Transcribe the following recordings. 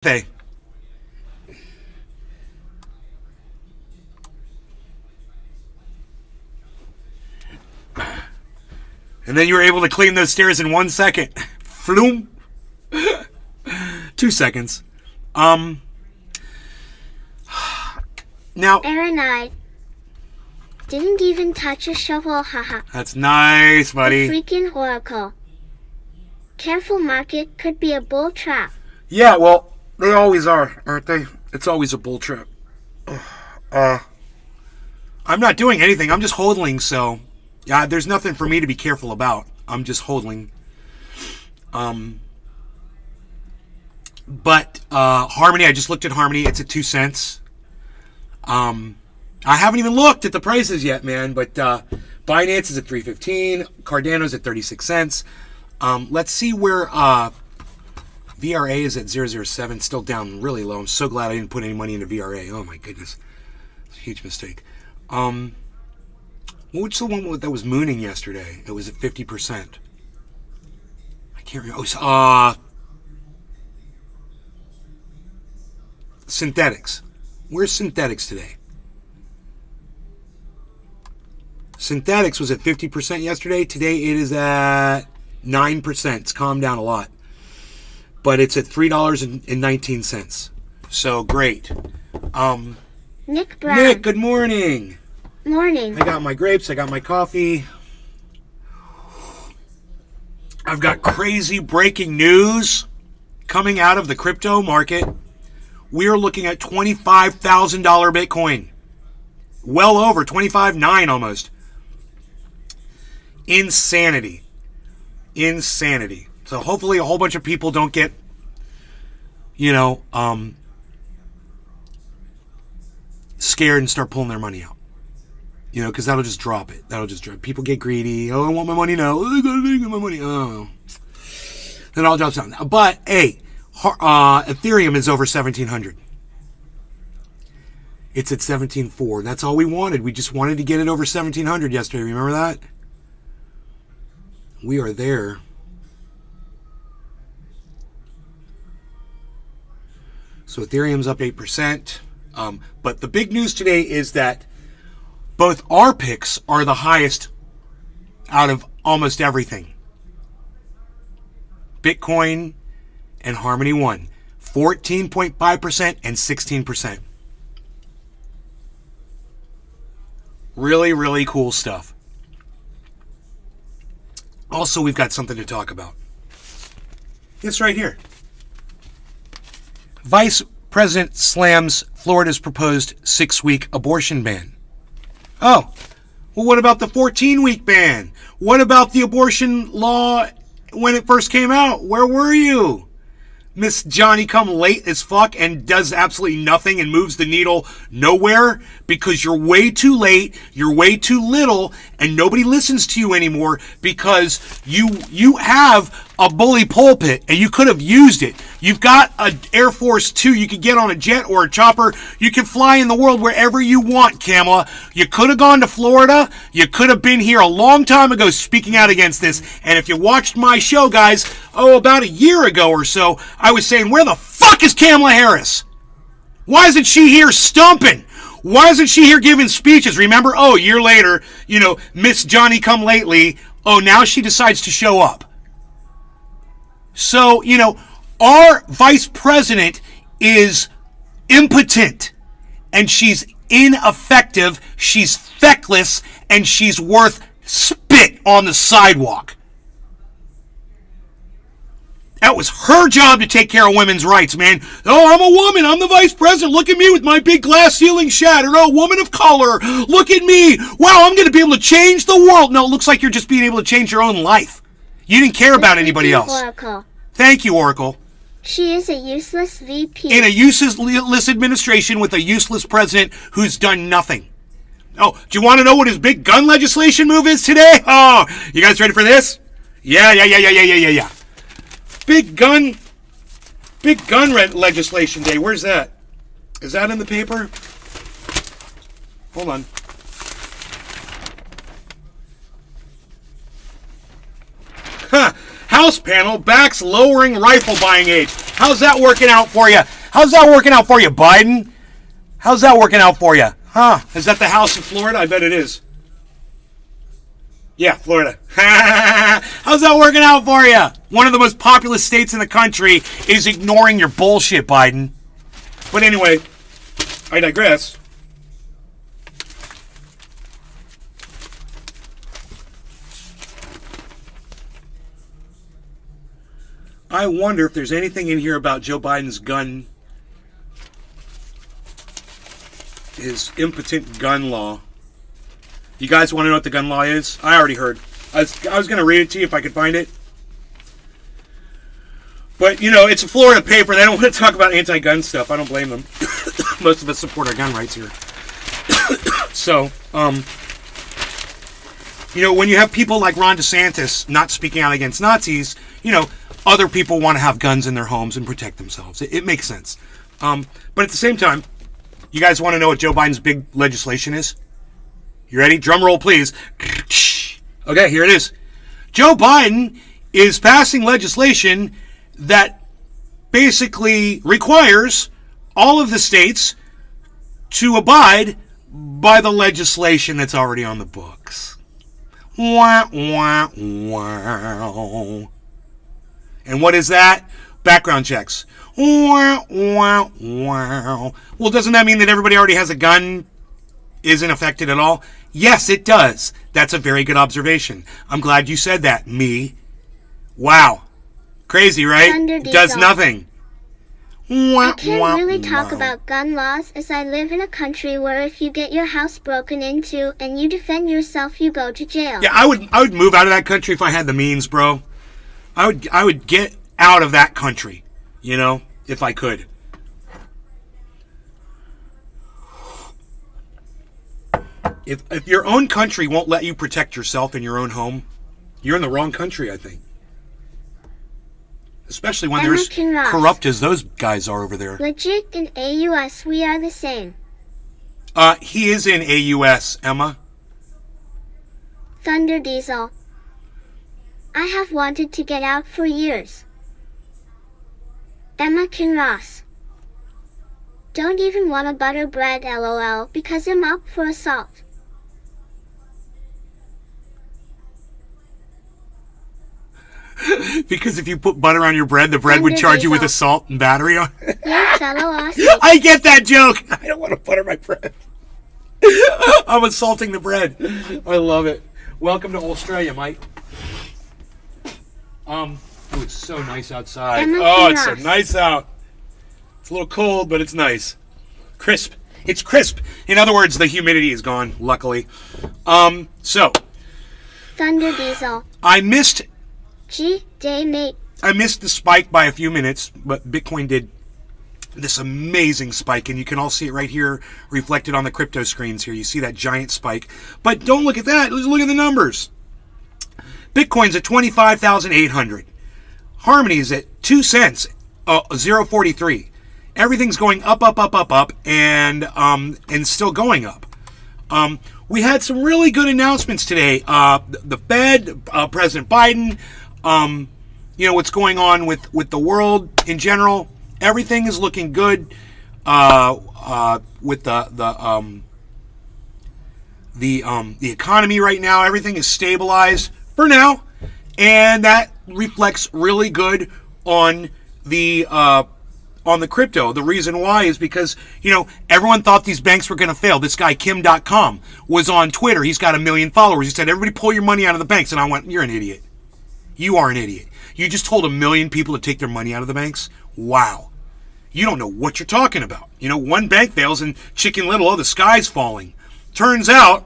They. And then you were able to clean those stairs in 1 second. Floom. 2 seconds. Now. Aaron, I didn't even touch a shovel, haha. That's nice, buddy. The freaking oracle. Careful, market, could be a bull trap. Yeah, well, they always are, aren't they? It's always a bull trap. I'm not doing anything. I'm just hodling, so yeah, there's nothing for me to be careful about. I'm just hodling. But Harmony, I just looked at Harmony. It's at 2 cents. I haven't even looked at the prices yet, man. But Binance is at $3.15. Cardano's at 36 cents. Let's see where VRA is at 007. Still down really low. I'm so glad I didn't put any money into VRA. Oh my goodness, it's a huge mistake. What's the one that was mooning yesterday? It was at 50%. I can't remember. Oh, Synthetics. Where's Synthetics today? Synthetics was at 50% yesterday. Today it is at 9%. It's calmed down a lot. But it's at $3.19. So great. Nick Brown. Nick, good morning. Morning. I got my grapes. I got my coffee. I've got crazy breaking news coming out of the crypto market. We are looking at $25,000 Bitcoin. Well over 25.9 almost. Insanity. Insanity. So hopefully a whole bunch of people don't get, scared and start pulling their money out. Because that'll just drop it. That'll just drop. People get greedy. Oh, I want my money now. Oh, I gotta get my money. Oh. Then it all drops down. But, hey, Ethereum is over 1,700. It's at 17.4. That's all we wanted. We just wanted to get it over 1,700 yesterday. Remember that? We are there. So Ethereum's up 8%. But the big news today is that both our picks are the highest out of almost everything. Bitcoin and Harmony won 14.5% and 16%. Really, really cool stuff. Also, we've got something to talk about. It's right here. Vice President slams Florida's proposed 6-week abortion ban. Oh, well, what about the 14-week ban? What about the abortion law when it first came out? Where were you? Miss Johnny come late as fuck and does absolutely nothing and moves the needle nowhere because you're way too late, you're way too little, and nobody listens to you anymore because you have a bully pulpit and you could have used it. You've got an Air Force 2. You could get on a jet or a chopper. You can fly in the world wherever you want, Kamala. You could have gone to Florida. You could have been here a long time ago speaking out against this. And if you watched my show, guys, about a year ago or so, I was saying, where the fuck is Kamala Harris? Why isn't she here stumping? Why isn't she here giving speeches? Remember, a year later, Miss Johnny come lately. Now she decides to show up. So, our vice president is impotent and she's ineffective, she's feckless, and she's worth spit on the sidewalk. That was her job to take care of women's rights, man. Oh, I'm a woman. I'm the vice president. Look at me with my big glass ceiling shattered. Oh, woman of color. Look at me. Wow, I'm going to be able to change the world. No, it looks like you're just being able to change your own life. You didn't care about anybody else. Oracle. Thank you, Oracle. She is a useless VP. In a useless administration with a useless president who's done nothing. Oh, do you want to know what his big gun legislation move is today? Oh, you guys ready for this? Yeah. Big gun legislation day. Where's that? Is that in the paper? Hold on. House panel backs lowering rifle buying age. How's that working out for you? How's that working out for you, Biden? How's that working out for you? Huh? Is that the House in Florida? I bet it is. Yeah, Florida. How's that working out for you? One of the most populous states in the country is ignoring your bullshit, Biden. But anyway, I digress. I wonder if there's anything in here about Joe Biden's gun, his impotent gun law. You guys want to know what the gun law is? I already heard. I was going to read it to you if I could find it. But, you know, it's a Florida paper. They don't want to talk about anti-gun stuff. I don't blame them. Most of us support our gun rights here. So, you know, when you have people like Ron DeSantis not speaking out against Nazis, you know, other people want to have guns in their homes and protect themselves. It makes sense. But at the same time, you guys want to know what Joe Biden's big legislation is? You ready? Drum roll, please. Okay, here it is. Joe Biden is passing legislation that basically requires all of the states to abide by the legislation that's already on the books. Wah, wah, wow. And what is that? Background checks. Wah, wah, wow. Well, doesn't that mean that everybody already has a gun isn't affected at all? Yes, it does. That's a very good observation. I'm glad you said that, me. Wow. Crazy, right? It does nothing. I can't really talk about gun laws as I live in a country where if you get your house broken into and you defend yourself, you go to jail. Yeah, I would move out of that country if I had the means, bro. I would get out of that country, you know, if I could. If your own country won't let you protect yourself in your own home, you're in the wrong country, I think. Especially when they're as corrupt as those guys are over there. Legit in AUS, we are the same. He is in AUS, Emma. Thunder Diesel. I have wanted to get out for years. Emma Kinross. Don't even want to butter bread, LOL, because I'm up for assault. Because if you put butter on your bread, the bread would charge you with assault and battery on it. Yeah, fellow awesome. I get that joke. I don't want to butter my bread. I'm assaulting the bread. I love it. Welcome to Australia, Mike. Oh, it's so nice outside. Oh, it's so nice out. It's a little cold, but it's nice. Crisp. It's crisp. In other words, the humidity is gone, luckily. So. Thunder Diesel. I missed Day mate. I missed the spike by a few minutes, but Bitcoin did this amazing spike, and you can all see it right here reflected on the crypto screens here. You see that giant spike. But don't look at that. Let's look at the numbers. Bitcoin's at 25,800. Harmony is at 2 cents, 0.43. Everything's going up, and still going up. We had some really good announcements today. The Fed, President Biden, you know, what's going on with the world in general. Everything is looking good with the economy right now. Everything is stabilized for now, and that reflects really good on the crypto. The reason why is because, you know, everyone thought these banks were going to fail. This guy, Kim.com, was on Twitter. He's got 1 million followers. He said, everybody pull your money out of the banks. And I went, you're an idiot. You are an idiot. You just told 1 million people to take their money out of the banks? Wow. You don't know what you're talking about. You know, one bank fails and Chicken Little, oh, the sky's falling. Turns out,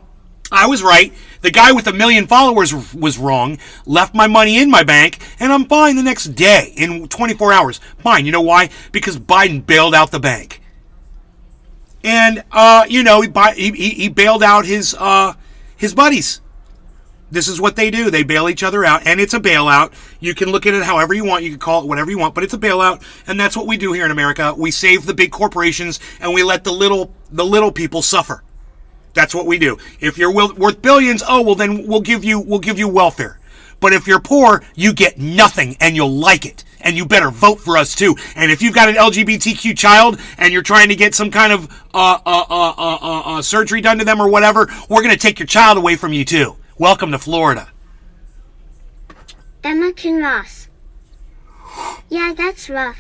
I was right. The guy with 1 million followers was wrong, left my money in my bank, and I'm fine the next day, in 24 hours. Fine. You know why? Because Biden bailed out the bank. And, you know, he bailed out his buddies. This is what they do. They bail each other out, and it's a bailout. You can look at it however you want. You can call it whatever you want, but it's a bailout, and that's what we do here in America. We save the big corporations, and we let the little people suffer. That's what we do. If you're worth billions, oh, well, then we'll give you welfare. But if you're poor, you get nothing, and you'll like it, and you better vote for us too. And if you've got an LGBTQ child and you're trying to get some kind of surgery done to them or whatever, we're going to take your child away from you too. Welcome to Florida. Emma Kinross. Yeah, that's rough.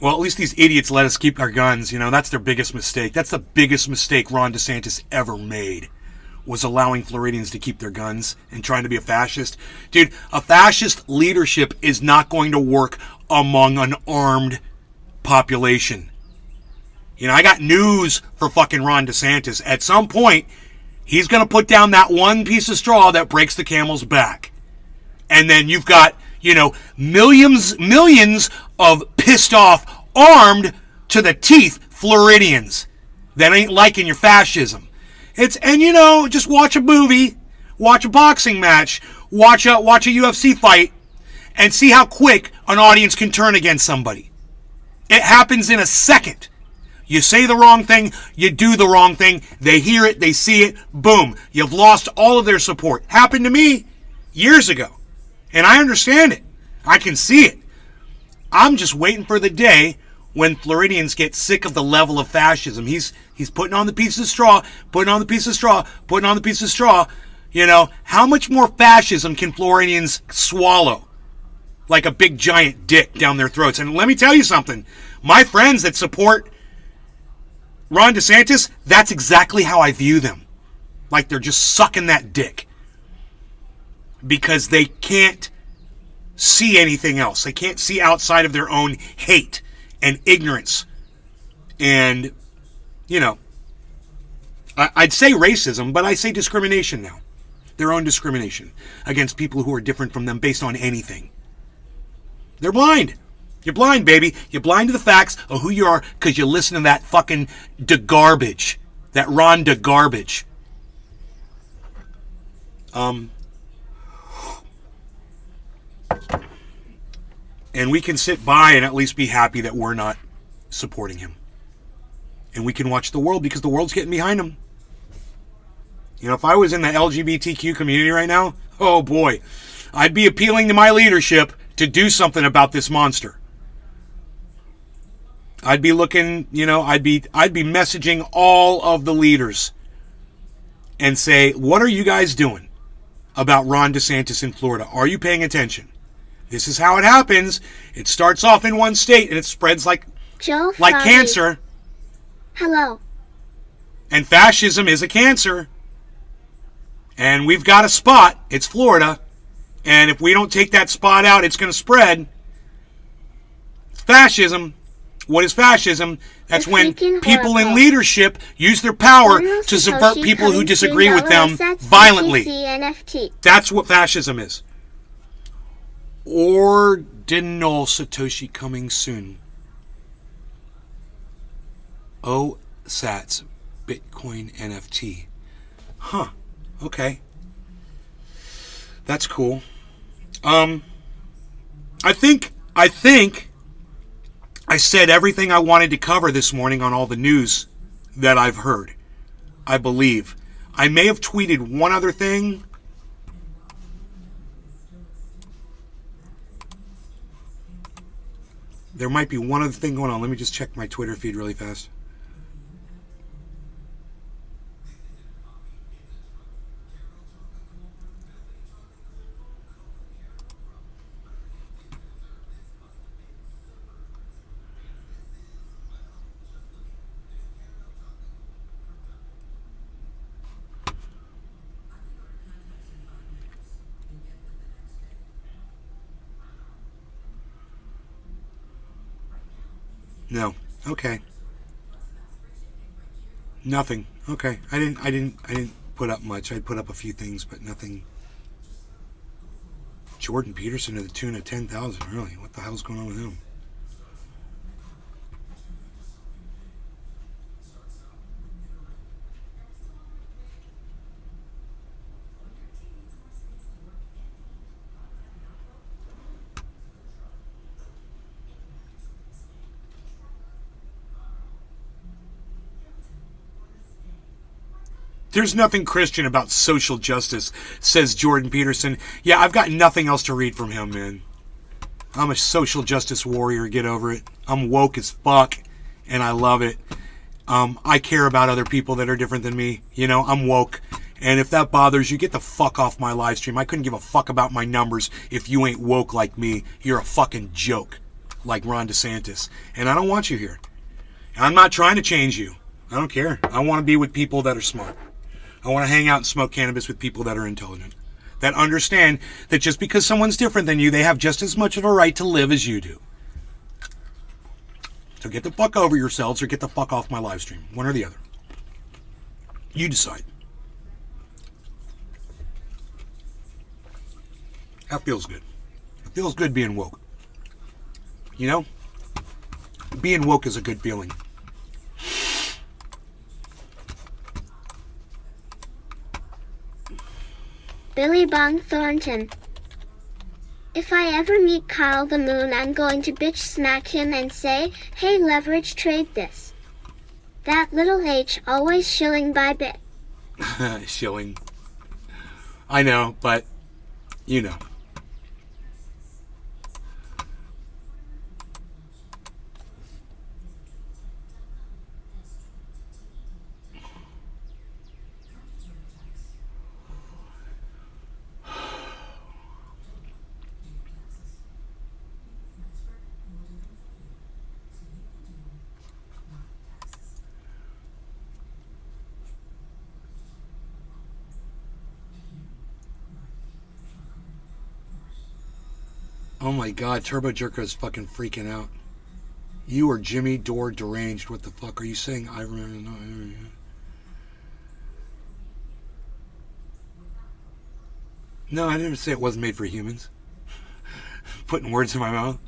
Well, at least these idiots let us keep our guns. You know, that's their biggest mistake. That's the biggest mistake Ron DeSantis ever made, was allowing Floridians to keep their guns and trying to be a fascist. Dude, a fascist leadership is not going to work among an armed population. You know, I got news for fucking Ron DeSantis. At some point, he's going to put down that one piece of straw that breaks the camel's back. And then you've got, you know, millions of pissed off, armed to the teeth Floridians that ain't liking your fascism. And you know, just watch a movie, watch a boxing match, watch a UFC fight, and see how quick an audience can turn against somebody. It happens in a second. You say the wrong thing, you do the wrong thing, they hear it, they see it, boom, you've lost all of their support. Happened to me years ago. And I understand it. I can see it. I'm just waiting for the day when Floridians get sick of the level of fascism. He's putting on the piece of straw, putting on the piece of straw, putting on the piece of straw. You know, how much more fascism can Floridians swallow? Like a big giant dick down their throats. And let me tell you something. My friends that support Ron DeSantis, that's exactly how I view them. Like they're just sucking that dick. Because they can't see anything else. They can't see outside of their own hate and ignorance. And, you know, I'd say racism, but I say discrimination now. Their own discrimination against people who are different from them based on anything. They're blind. You're blind, baby. You're blind to the facts of who you are because you listen to that fucking garbage. That Ron garbage. And we can sit by and at least be happy that we're not supporting him. And we can watch the world because the world's getting behind him. You know, if I was in the LGBTQ community right now, oh boy, I'd be appealing to my leadership to do something about this monster. I'd be looking, you know, I'd be messaging all of the leaders and say, what are you guys doing about Ron DeSantis in Florida? Are you paying attention? This is how it happens. It starts off in one state and it spreads like cancer. Hello. And fascism is a cancer. And we've got a spot. It's Florida. And if we don't take that spot out, it's going to spread. It's fascism. What is fascism? That's when people in leadership use their power to subvert people who disagree with them violently. That's what fascism is. Ordinal Satoshi coming soon. OSATs, Bitcoin NFT. Huh. Okay. That's cool. I think I said everything I wanted to cover this morning on all the news that I've heard. I believe. I may have tweeted one other thing. There might be one other thing going on. Let me just check my Twitter feed really fast. No. Okay. Nothing. Okay. I didn't put up much. I put up a few things, but nothing. Jordan Peterson to the tune of 10,000. Really? What the hell's going on with him? There's nothing Christian about social justice, says Jordan Peterson. Yeah, I've got nothing else to read from him, man. I'm a social justice warrior. Get over it. I'm woke as fuck, and I love it. I care about other people that are different than me. You know, I'm woke. And if that bothers you, get the fuck off my live stream. I couldn't give a fuck about my numbers if you ain't woke like me. You're a fucking joke, like Ron DeSantis. And I don't want you here. I'm not trying to change you. I don't care. I want to be with people that are smart. I want to hang out and smoke cannabis with people that are intelligent, that understand that just because someone's different than you, they have just as much of a right to live as you do. So get the fuck over yourselves or get the fuck off my live stream. One or the other. You decide. That feels good. It feels good being woke. You know? Being woke is a good feeling. Billy Bong Thornton. If I ever meet Carl the Moon, I'm going to bitch smack him and say, hey, leverage trade this. That little H always shilling by bit. Shilling. I know, but you know. Oh my god, Turbo Jerko is fucking freaking out. You are Jimmy Dore deranged. What the fuck are you saying? I remember. No, I didn't say it wasn't made for humans. Putting words in my mouth.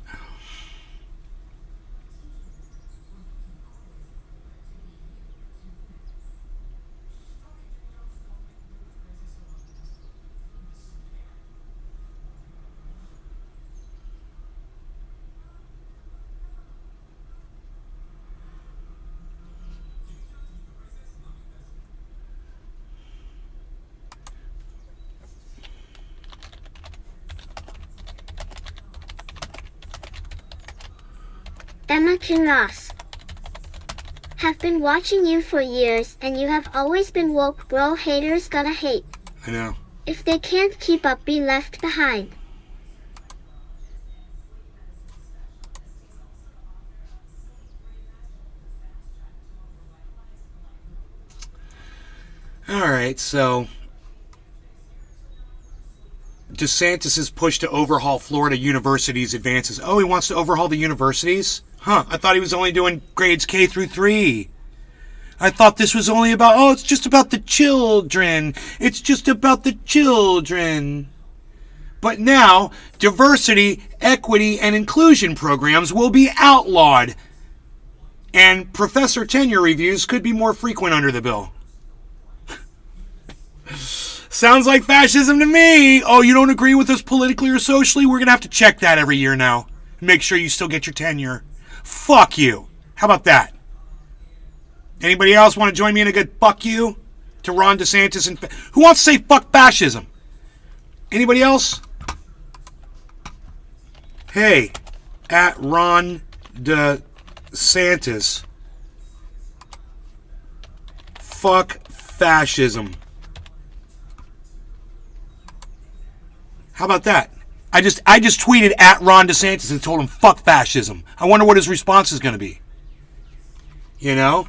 Emma Kinross. Have been watching you for years and you have always been woke, bro. Haters gonna hate. I know. If they can't keep up, be left behind. Alright, so DeSantis' push to overhaul Florida universities advances. Oh, he wants to overhaul the universities? Huh, I thought he was only doing grades K through 3. I thought this was only about, oh, it's just about the children. It's just about the children. But now, diversity, equity, and inclusion programs will be outlawed. And professor tenure reviews could be more frequent under the bill. Sounds like fascism to me. Oh, you don't agree with us politically or socially? We're going to have to check that every year now. Make sure you still get your tenure. Fuck you. How about that? Anybody else want to join me in a good fuck you to Ron DeSantis? And who wants to say fuck fascism? Anybody else? Hey, at Ron DeSantis. Fuck fascism. How about that? I just tweeted at Ron DeSantis and told him fuck fascism. I wonder what his response is going to be. You know?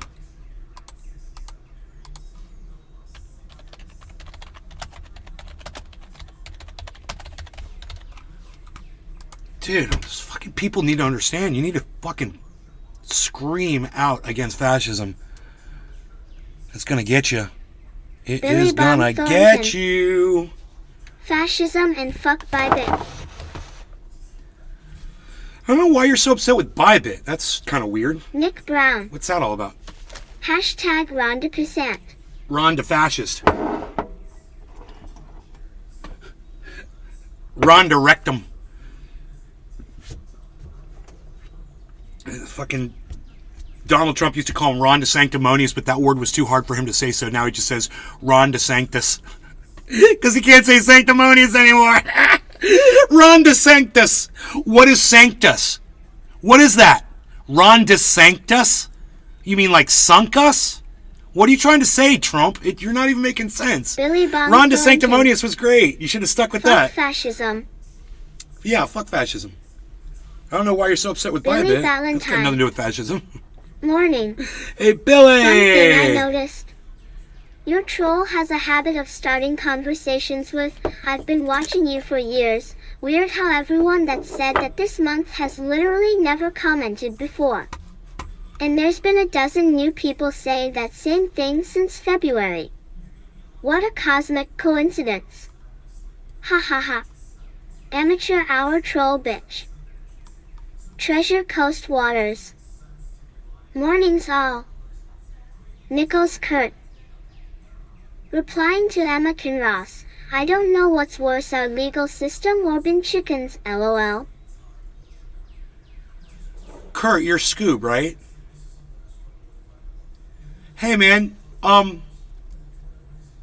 Dude, those fucking people need to understand. You need to fucking scream out against fascism. It's going to get you. It is going to get you. Fascism and fuck Bybit. I don't know why you're so upset with Bybit. That's kind of weird. Nick Brown. What's that all about? Hashtag Ron DePissant. Ron DeFascist. Ron DeRectum. Fucking Donald Trump used to call him Ron DeSanctimonious, but that word was too hard for him to say, so now he just says Ron DeSanctus. Because he can't say sanctimonious anymore. Ron DeSantis. What is Sanctus? What is that? Ron DeSantis? You mean like sunk us? What are you trying to say, Trump? You're not even making sense. Billy Bob Ron Thornton. DeSanctimonious was great. You should have stuck with Fuck that. fascism. Yeah, fuck fascism. I don't know why you're so upset with Billy Biden. That's got Valentine. nothing to do with fascism. Morning. Hey, Billy! Something I noticed. Your troll has a habit of starting conversations with, "I've been watching you for years." Weird how everyone that said that this month has literally never commented before. And there's been a dozen new people saying that same thing since February. What a cosmic coincidence. Ha ha ha. Amateur hour troll bitch. Treasure Coast Waters. Mornings all. Nichols Kurt. Replying to Emma Kinross, "I don't know what's worse, our legal system or bin chickens, lol." Kurt, you're Scoob, right? Hey, man.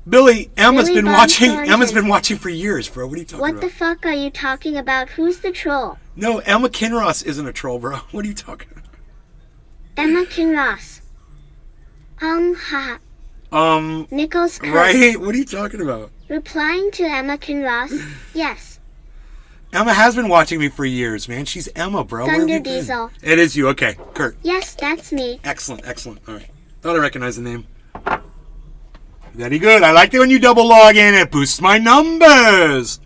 Billy, Emma's Billy been Bob watching. Thornton. Emma's been watching for years, bro. What are you talking What about? the fuck are you talking about? Who's the troll? No, Emma Kinross isn't a troll, bro. What are you talking about? Emma Kinross. Haha. Nichols Kurt. Right? What are you talking about? Replying to Emma Kinross, yes. Emma has been watching me for years, man. She's Emma, bro. Where have Thunder you been? Diesel. It is you. Okay, Kurt. Yes, that's me. Excellent, excellent. All right. Thought I recognized the name. Very good. I like it when you double log in. It boosts my numbers.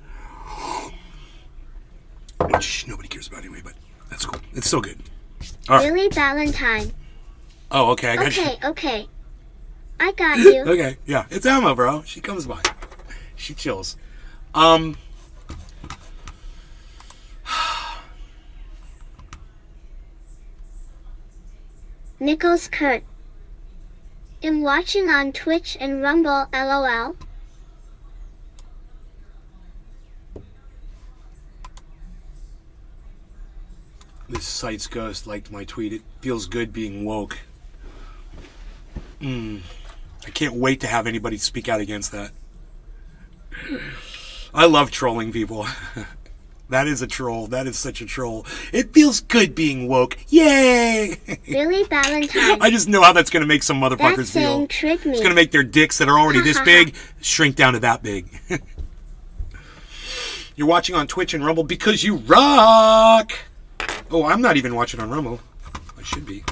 Which nobody cares about anyway, but that's cool. It's still good. All right. Billy Valentine. Oh, okay. I got you. Okay. I got you. Okay, yeah. It's Emma, bro. She comes by. She chills. Nichols Kurt. Am watching on Twitch and Rumble, lol. This site's ghost liked my tweet. It feels good being woke. I can't wait to have anybody speak out against that. I love trolling people. That is a troll. That is such a troll. It feels good being woke. Yay! Billy Valentine. I just know how that's going to make some motherfuckers That saying feel. tricked me. It's going to make their dicks that are already this big shrink down to that big. You're watching on Twitch and Rumble because you rock! Oh, I'm not even watching on Rumble. I should be.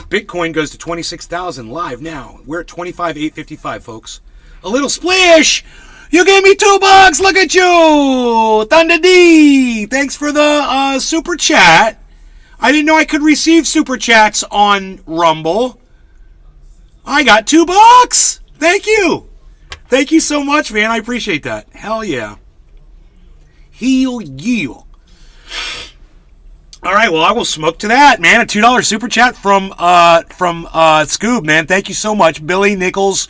Bitcoin goes to 26,000 live now. We're at 25,855, folks. A little splish! You gave me $2. Look at you! Thunder D! Thanks for the super chat. I didn't know I could receive super chats on Rumble. I got $2. Thank you. Thank you so much, man. I appreciate that. Hell yeah. Heel yeah. All right, well, I will smoke to that, man. A $2 super chat from Scoob, man. Thank you so much, Billy, Nichols,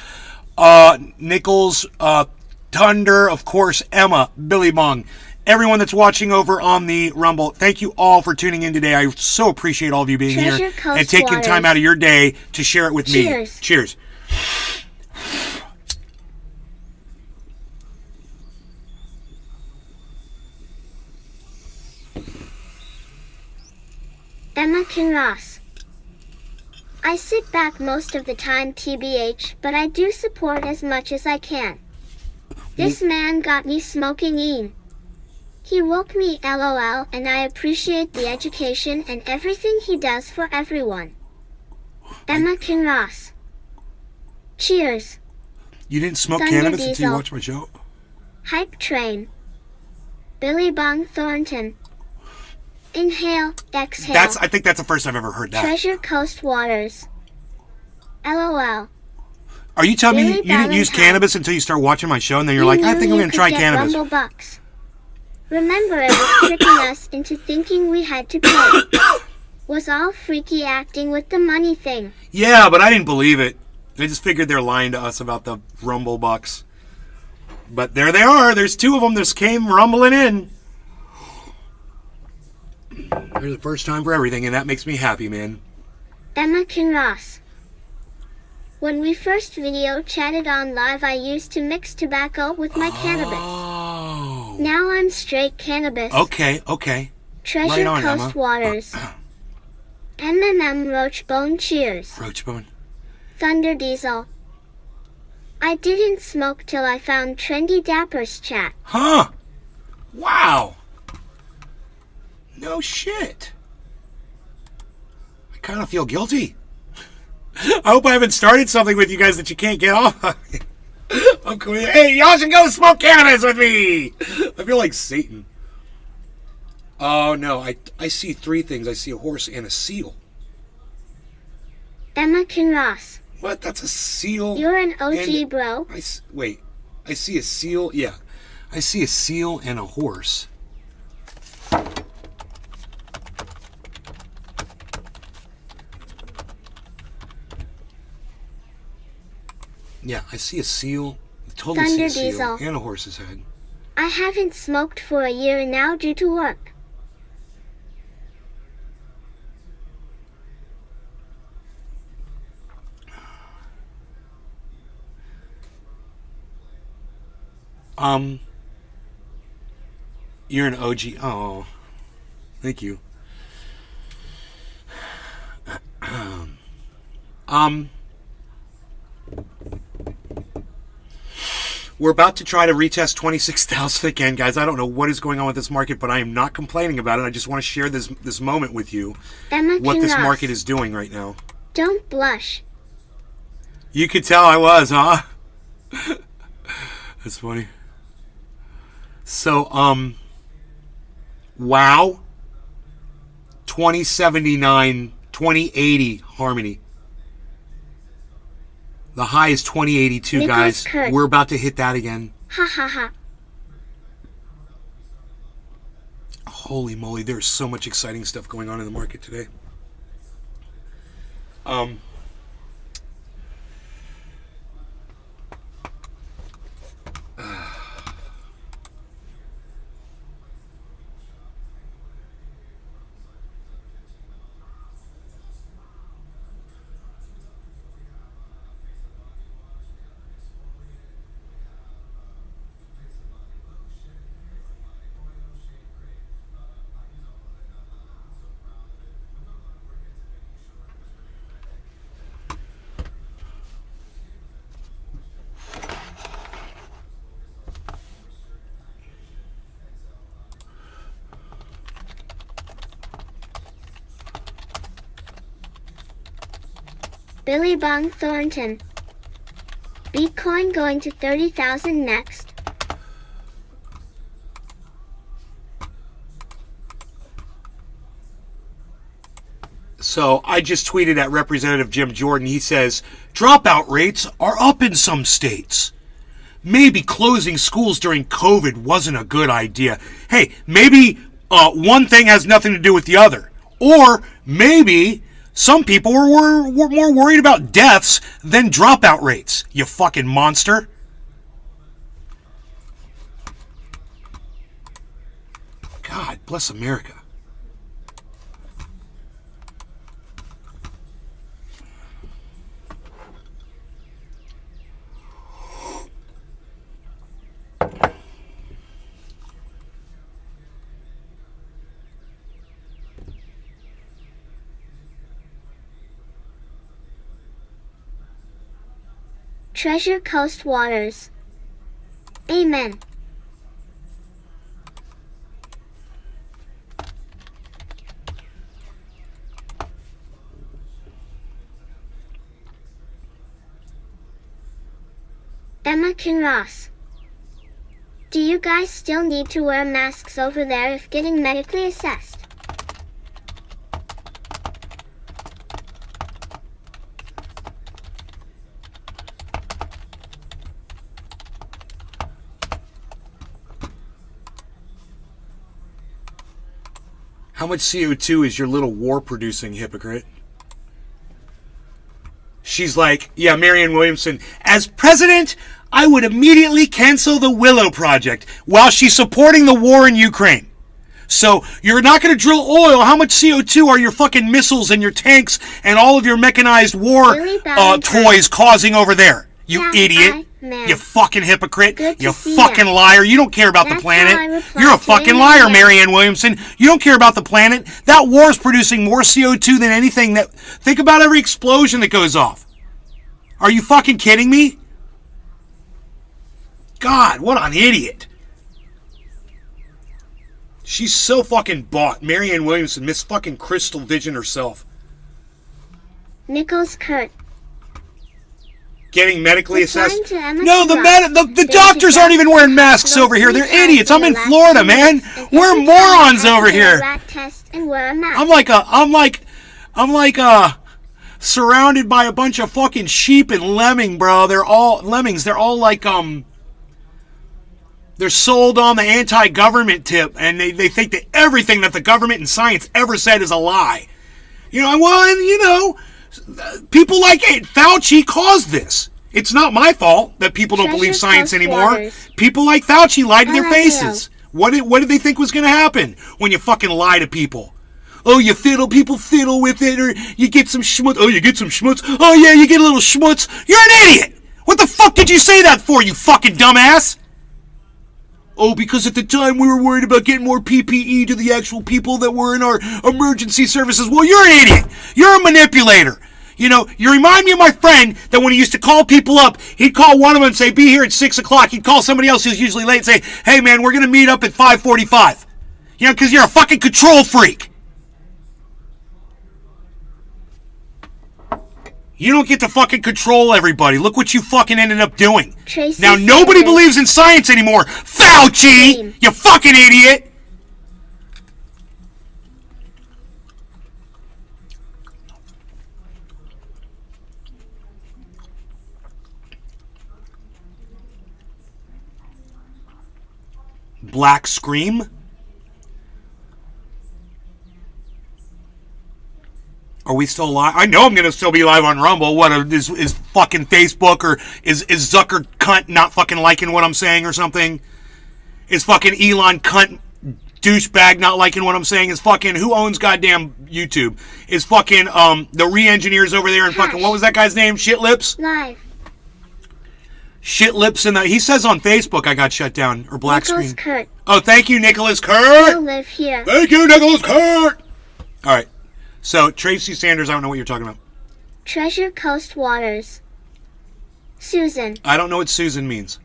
Thunder, of course, Emma, Billy Bong, everyone that's watching over on the Rumble. Thank you all for tuning in today. I so appreciate all of you being Treasure here Coast and taking Waters. time out of your day to share it with Cheers. me. Cheers. Emma Kinross. I sit back most of the time, TBH, but I do support as much as I can. This man got me smoking in. He woke me, lol, and I appreciate the education and everything he does for everyone. Emma Kinross. Cheers. You didn't smoke Thunder cannabis until you Diesel. watched my show? Hype Train. Billy Bong Thornton. Inhale, exhale. I think that's the first I've ever heard that. Treasure Coast Waters. LOL. Are you telling me Billy you didn't use Valentine. cannabis until you start watching my show and then you're like, You I knew think I'm you going to could try get cannabis? Rumble Bucks. Remember, it was tricking us into thinking we had to pay. Was all freaky acting with the money thing. Yeah, but I didn't believe it. I just figured they're lying to us about the Rumble Bucks. But there they are. There's two of them that came rumbling in. They're the first time for everything, and that makes me happy, man. Emma Kinross. When we first video chatted on live, I used to mix tobacco with my cannabis. Oh. Now I'm straight cannabis. Okay. Treasure Right on, Coast Emma. Waters. Roachbone cheers. Roachbone. Thunder Diesel. I didn't smoke till I found Trendy Dapper's chat. Huh. Wow. No shit. I kind of feel guilty. I hope I haven't started something with you guys that you can't get off. I'm cool. Hey, y'all should go smoke cannabis with me. I feel like Satan. Oh no, I see three things. I see a horse and a seal. Emma Kinross. What? That's a seal? You're an OG, bro. Wait. I see a seal. Yeah. I see a seal and a horse. Yeah, I see a seal. Totally Thunder see a seal Diesel. and a horse's head. I haven't smoked for a year now due to work. You're an OG. Oh, thank you. We're about to try to retest 26,000 again, guys. I don't know what is going on with this market, but I am not complaining about it. I just want to share this moment with you. Emma What this Kinross. market is doing right now. Don't blush. You could tell I was, huh? That's funny. So, WOAH 2079, 2080 Harmony. The high is 2082, Nicholas guys. Kurt. We're about to hit that again. Ha ha ha. Holy moly, there's so much exciting stuff going on in the market today. Billy Bong Thornton. Bitcoin going to 30,000 next. So I just tweeted at Representative Jim Jordan. He says, dropout rates are up in some states. Maybe closing schools during COVID wasn't a good idea. Hey, maybe one thing has nothing to do with the other. Or maybe some people were more worried about deaths than dropout rates, you fucking monster. God bless America. Treasure Coast Waters. Amen. Emma Kinross. Do you guys still need to wear masks over there if getting medically assessed? How much CO2 is your little war-producing hypocrite? She's like, yeah, Marianne Williamson, as president, I would immediately cancel the Willow Project while she's supporting the war in Ukraine. So you're not going to drill oil. How much CO2 are your fucking missiles and your tanks and all of your mechanized war toys causing over there? You Yeah, idiot. bye. man. You fucking hypocrite. Good to You see fucking ya. liar. You don't care about the That's how I planet. reply You're a to fucking an liar, email. Marianne Williamson. You don't care about the planet. That war is producing more CO2 than anything that... Think about every explosion that goes off. Are you fucking kidding me? God, what an idiot. She's so fucking bought. Marianne Williamson, Miss fucking Crystal Vision herself. Nichols Kurt. Getting medically assessed. Replying to Emma No, the There's doctors a aren't even wearing doctor masks over here. They're hospital idiots. I'm in for the Florida, last 2 man. weeks, and We're every time morons I over do a here. rat test and wear a mask. I'm like surrounded by a bunch of fucking sheep and lemming, bro. They're all lemmings. They're all like they're sold on the anti-government tip, and they think that everything that the government and science ever said is a lie. You know, well, and you know, people like Fauci caused this. It's not my fault that people don't Treasure believe science Coast anymore. Waters. People like Fauci lied to their LMAO. faces. What did they think was going to happen when you fucking lie to people? Oh, people fiddle with it, or you get some schmutz. Oh, you get some schmutz. Oh, yeah, you get a little schmutz. You're an idiot. What the fuck did you say that for, you fucking dumbass? Oh, because at the time we were worried about getting more PPE to the actual people that were in our emergency services. Well, you're an idiot. You're a manipulator. You know, you remind me of my friend that when he used to call people up, he'd call one of them and say, be here at 6 o'clock. He'd call somebody else who's usually late and say, hey, man, we're going to meet up at 5:45. You know, because you're a fucking control freak. You don't get to fucking control everybody. Look what you fucking ended up doing. Tracy Now nobody Sanders. believes in science anymore. Fauci! Same. You fucking idiot! Black Scream? Are we still live? I know I'm going to still be live on Rumble. What, is fucking Facebook, or is Zucker cunt not fucking liking what I'm saying or something? Is fucking Elon cunt douchebag not liking what I'm saying? Is fucking, who owns goddamn YouTube? Is fucking the re-engineers over there and fucking, what was that guy's name? Shit Lips? Live. Shit Lips, and he says on Facebook I got shut down, or black Nichols screen. Kurt. Oh, thank you, Nicholas Still Kurt! live here. Thank you, Nicholas Kurt! Alright, so Tracy Sanders, I don't know what you're talking about. Treasure Coast Waters. Susan. I don't know what Susan means.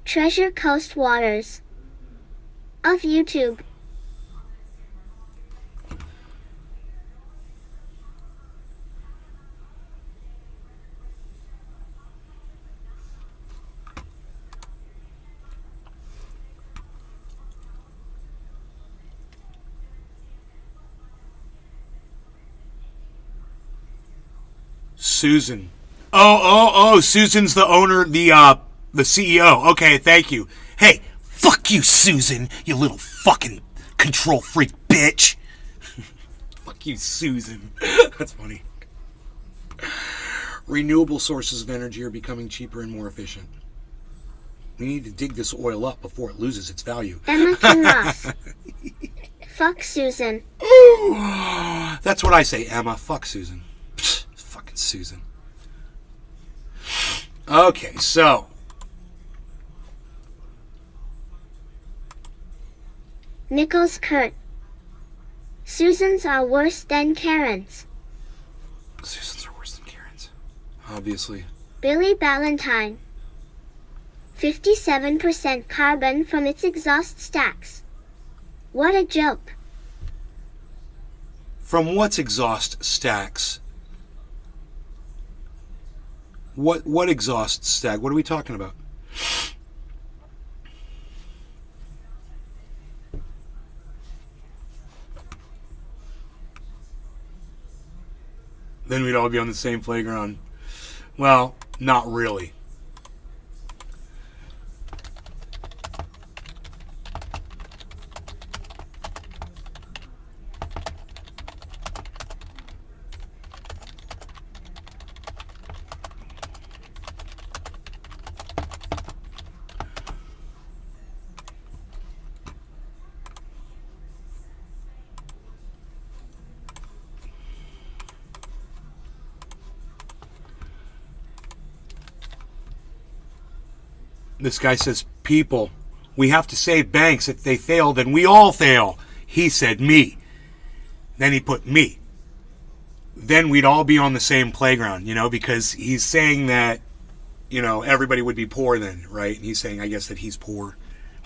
Treasure Coast Waters. Of YouTube. Susan. Oh, Susan's the owner, the CEO. Okay, thank you. Hey, fuck you, Susan, you little fucking control freak bitch. Fuck you, Susan. That's funny. Renewable sources of energy are becoming cheaper and more efficient. We need to dig this oil up before it loses its value. Emma Ross. Fuck Susan. That's what I say, Emma. Fuck Susan. Pfft, fucking Susan. Okay, so. Nichols Kurt. Susans are worse than Karens. Susans are worse than Karens. Obviously. Billy Ballantyne. 57% carbon from its exhaust stacks. What a joke. From what's exhaust stacks? What exhaust stack? What are we talking about? Then we'd all be on the same playground. Well, not really. This guy says, people, we have to save banks. If they fail, then we all fail. He said me. Then he put me. Then we'd all be on the same playground, because he's saying that, everybody would be poor then, right? And he's saying, I guess, that he's poor.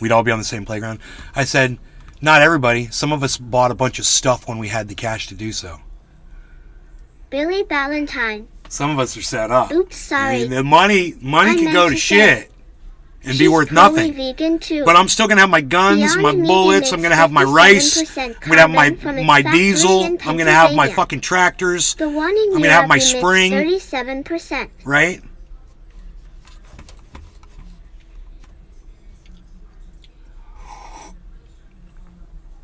We'd all be on the same playground. I said, not everybody. Some of us bought a bunch of stuff when we had the cash to do so. Billy Valentine. Some of us are set up. Oops, sorry. I mean, the money could go to shit and be worth nothing. Vegan too. But I'm still going to have my guns, my bullets, I'm going to have my rice, I'm going to have my diesel, I'm going to have my fucking tractors, the one in I'm going to have my spring. 37%. Right?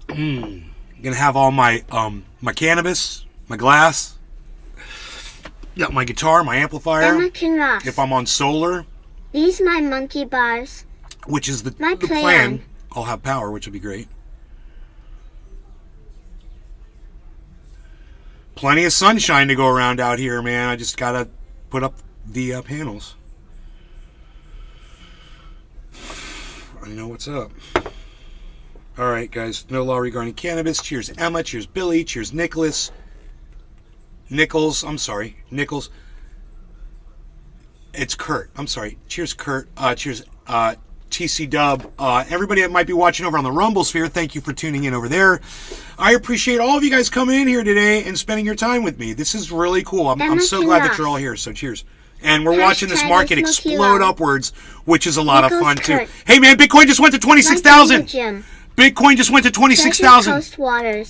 I'm going to have all my my cannabis, my glass, got my guitar, my amplifier. Emma can Ross. If I'm on solar. These my monkey bars. Which is the plan. plan. I'll have power, which will be great. Plenty of sunshine to go around out here, man. I just gotta put up the panels. I know what's up. All right, guys. No law regarding cannabis. Cheers, Emma. Cheers, Billy. Cheers, Nicholas. Nichols. It's Kurt. I'm sorry. Cheers, Kurt. Cheers, TC Dub. Everybody that might be watching over on the Rumble Sphere, thank you for tuning in over there. I appreciate all of you guys coming in here today and spending your time with me. This is really cool. I'm so glad that you're all here. So cheers. And we're watching this market explode upwards, which is a lot of fun too. Hey man, Bitcoin just went to 26,000. Bitcoin just went to 26,000.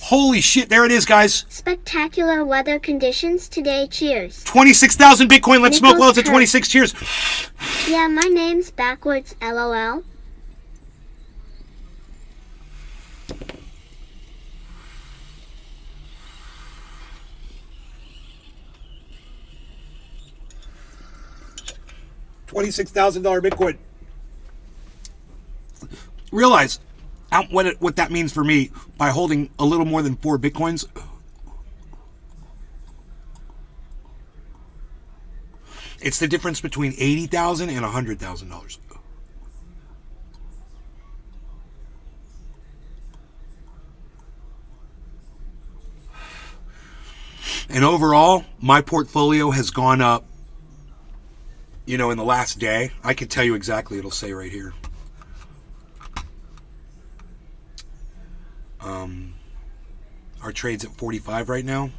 Holy shit, there it is, guys. Spectacular weather conditions today. Cheers. 26,000 Bitcoin. Let's smoke while it's at 26. Cheers. Yeah, my name's backwards. LOL. $26,000 Bitcoin. Realize what that means for me by holding a little more than 4 Bitcoins. It's the difference between $80,000 and $100,000. And overall, my portfolio has gone up, in the last day. I could tell you exactly, it'll say right here. Our trade's at 45 right now.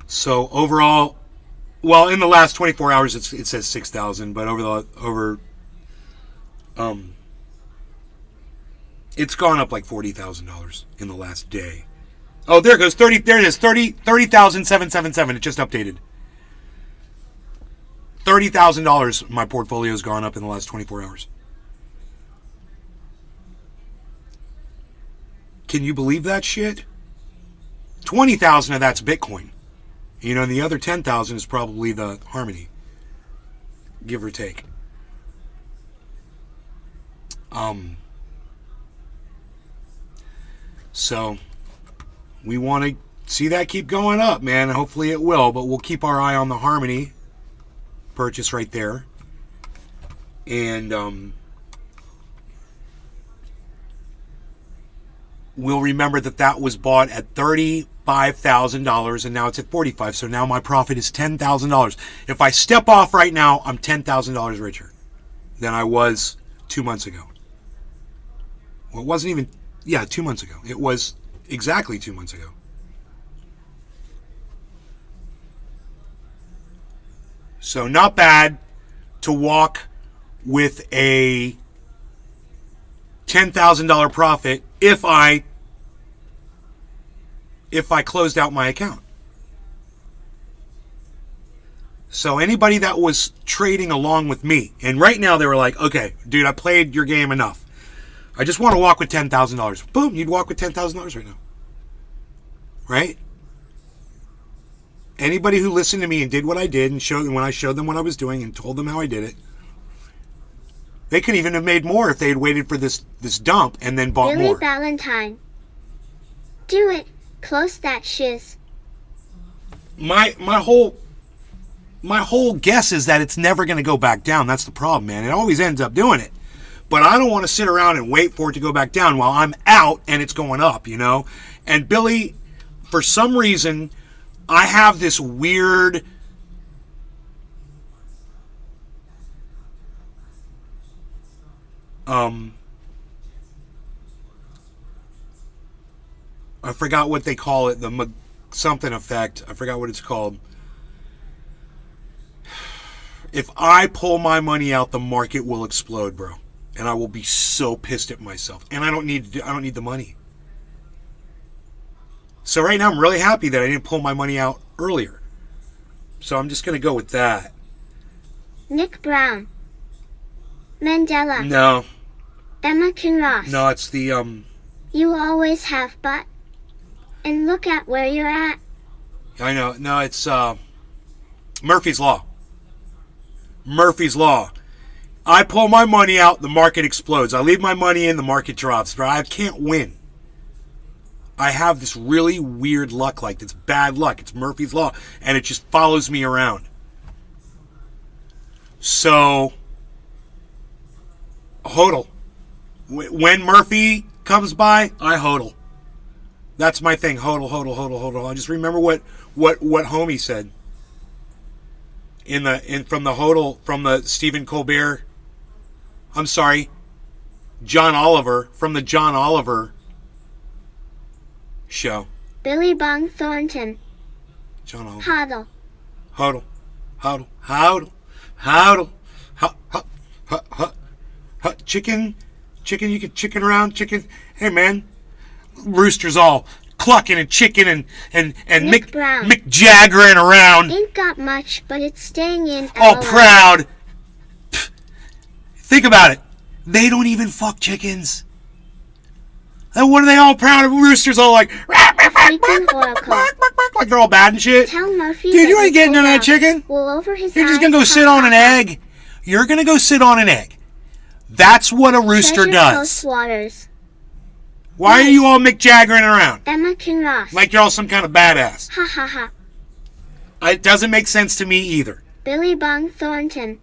So overall, well, in the last 24 hours, it says 6,000, but it's gone up like $40,000 in the last day. Oh, there it goes. There it is. 30,777. It just updated. $30,000 my portfolio's gone up in the last 24 hours. Can you believe that shit? 20,000 of that's Bitcoin. And the other 10,000 is probably the Harmony. Give or take. So we want to see that keep going up, man. Hopefully it will, but we'll keep our eye on the Harmony purchase right there. And we'll remember that was bought at $35,000 and now it's at $45,000. So now my profit is $10,000. If I step off right now, I'm $10,000 richer than I was 2 months ago. Well, it wasn't even, 2 months ago. It was exactly 2 months ago. So not bad to walk with a $10,000 profit if I closed out my account. So anybody that was trading along with me, and right now they were like, okay, dude, I played your game enough. I just want to walk with $10,000. Boom, you'd walk with $10,000 right now. Right? Anybody who listened to me and did what I did and when I showed them what I was doing and told them how I did it, they could even have made more if they had waited for this dump and then bought Billy more. Valentine. Do it. Close that shiz. My whole guess is that it's never going to go back down. That's the problem, man. It always ends up doing it. But I don't want to sit around and wait for it to go back down while I'm out and it's going up, you know? And Billy, for some reason, I have this weird... I forgot what they call it, the something effect. I forgot what it's called. If I pull my money out, the market will explode, bro. And I will be so pissed at myself. And I don't need the money. So right now I'm really happy that I didn't pull my money out earlier. So I'm just going to go with that. Nick Brown. Mandela. No. Emma Kinross. No, it's the You always have but. And look at where you're at. I know. No, it's Murphy's Law. Murphy's Law. I pull my money out, the market explodes. I leave my money in, the market drops. But I can't win. I have this really weird luck, like it's bad luck. It's Murphy's Law, and it just follows me around. So, hodl. When Murphy comes by, I hodl. That's my thing. Hodl, hodl, hodl, hodl. I just remember what homie said from the hodl, from the Stephen Colbert. I'm sorry, John Oliver, from the John Oliver show. Billy Bong Thornton. John Oliver. Hodl. Hodl, hodl, hodl, hodl, chicken, you can chicken around, chicken. Hey man, roosters all clucking and chicken and Nick Brown. Mick Jaggering around. Ain't got much, but it's staying in. All LOL. proud. Pfft. Think about it. They don't even fuck chickens. And what are they all proud of? Roosters all like, Freaking oracle. like they're all bad and shit. Tell Murphy. Dude, you that ain't getting none of that chicken. Well, over his You're just eyes, gonna go sit on an egg. You're gonna go sit on an egg. That's what a rooster Treasure does. Coast Waters. Why are you all Mick Jaggering around? Emma Kinross. Like you're all some kind of badass. Ha ha ha. It doesn't make sense to me either. Billy Bong Thornton.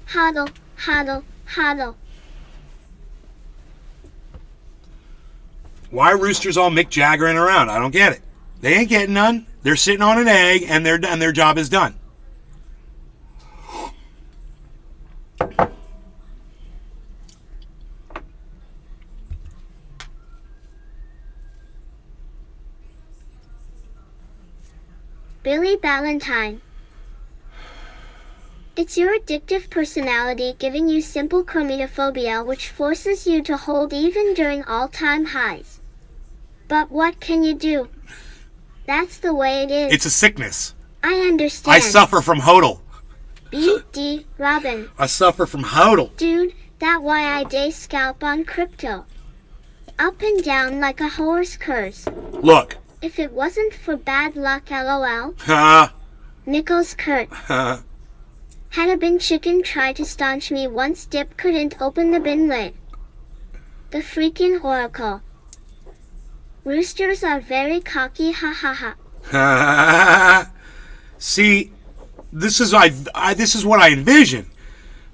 Hodl, hodl, hodl. Why are roosters all Mick Jaggering around? I don't get it. They ain't getting none. They're sitting on an egg and their job is done. Billy Ballantyne. It's your addictive personality giving you simple chromatophobia, which forces you to hold even during all-time highs. But what can you do? That's the way it is. It's a sickness. I understand. I suffer from hodl. B.D. Robin. I suffer from hodl. Dude, that why I day scalp on crypto. Up and down like a horse curse. Look. If it wasn't for bad luck, LOL. Ha. Nichols Kurt. Ha. Had a bin chicken try to staunch me once Dip couldn't open the bin lid. The freaking oracle. Roosters are very cocky, ha ha ha. Ha. See, this is what I envision.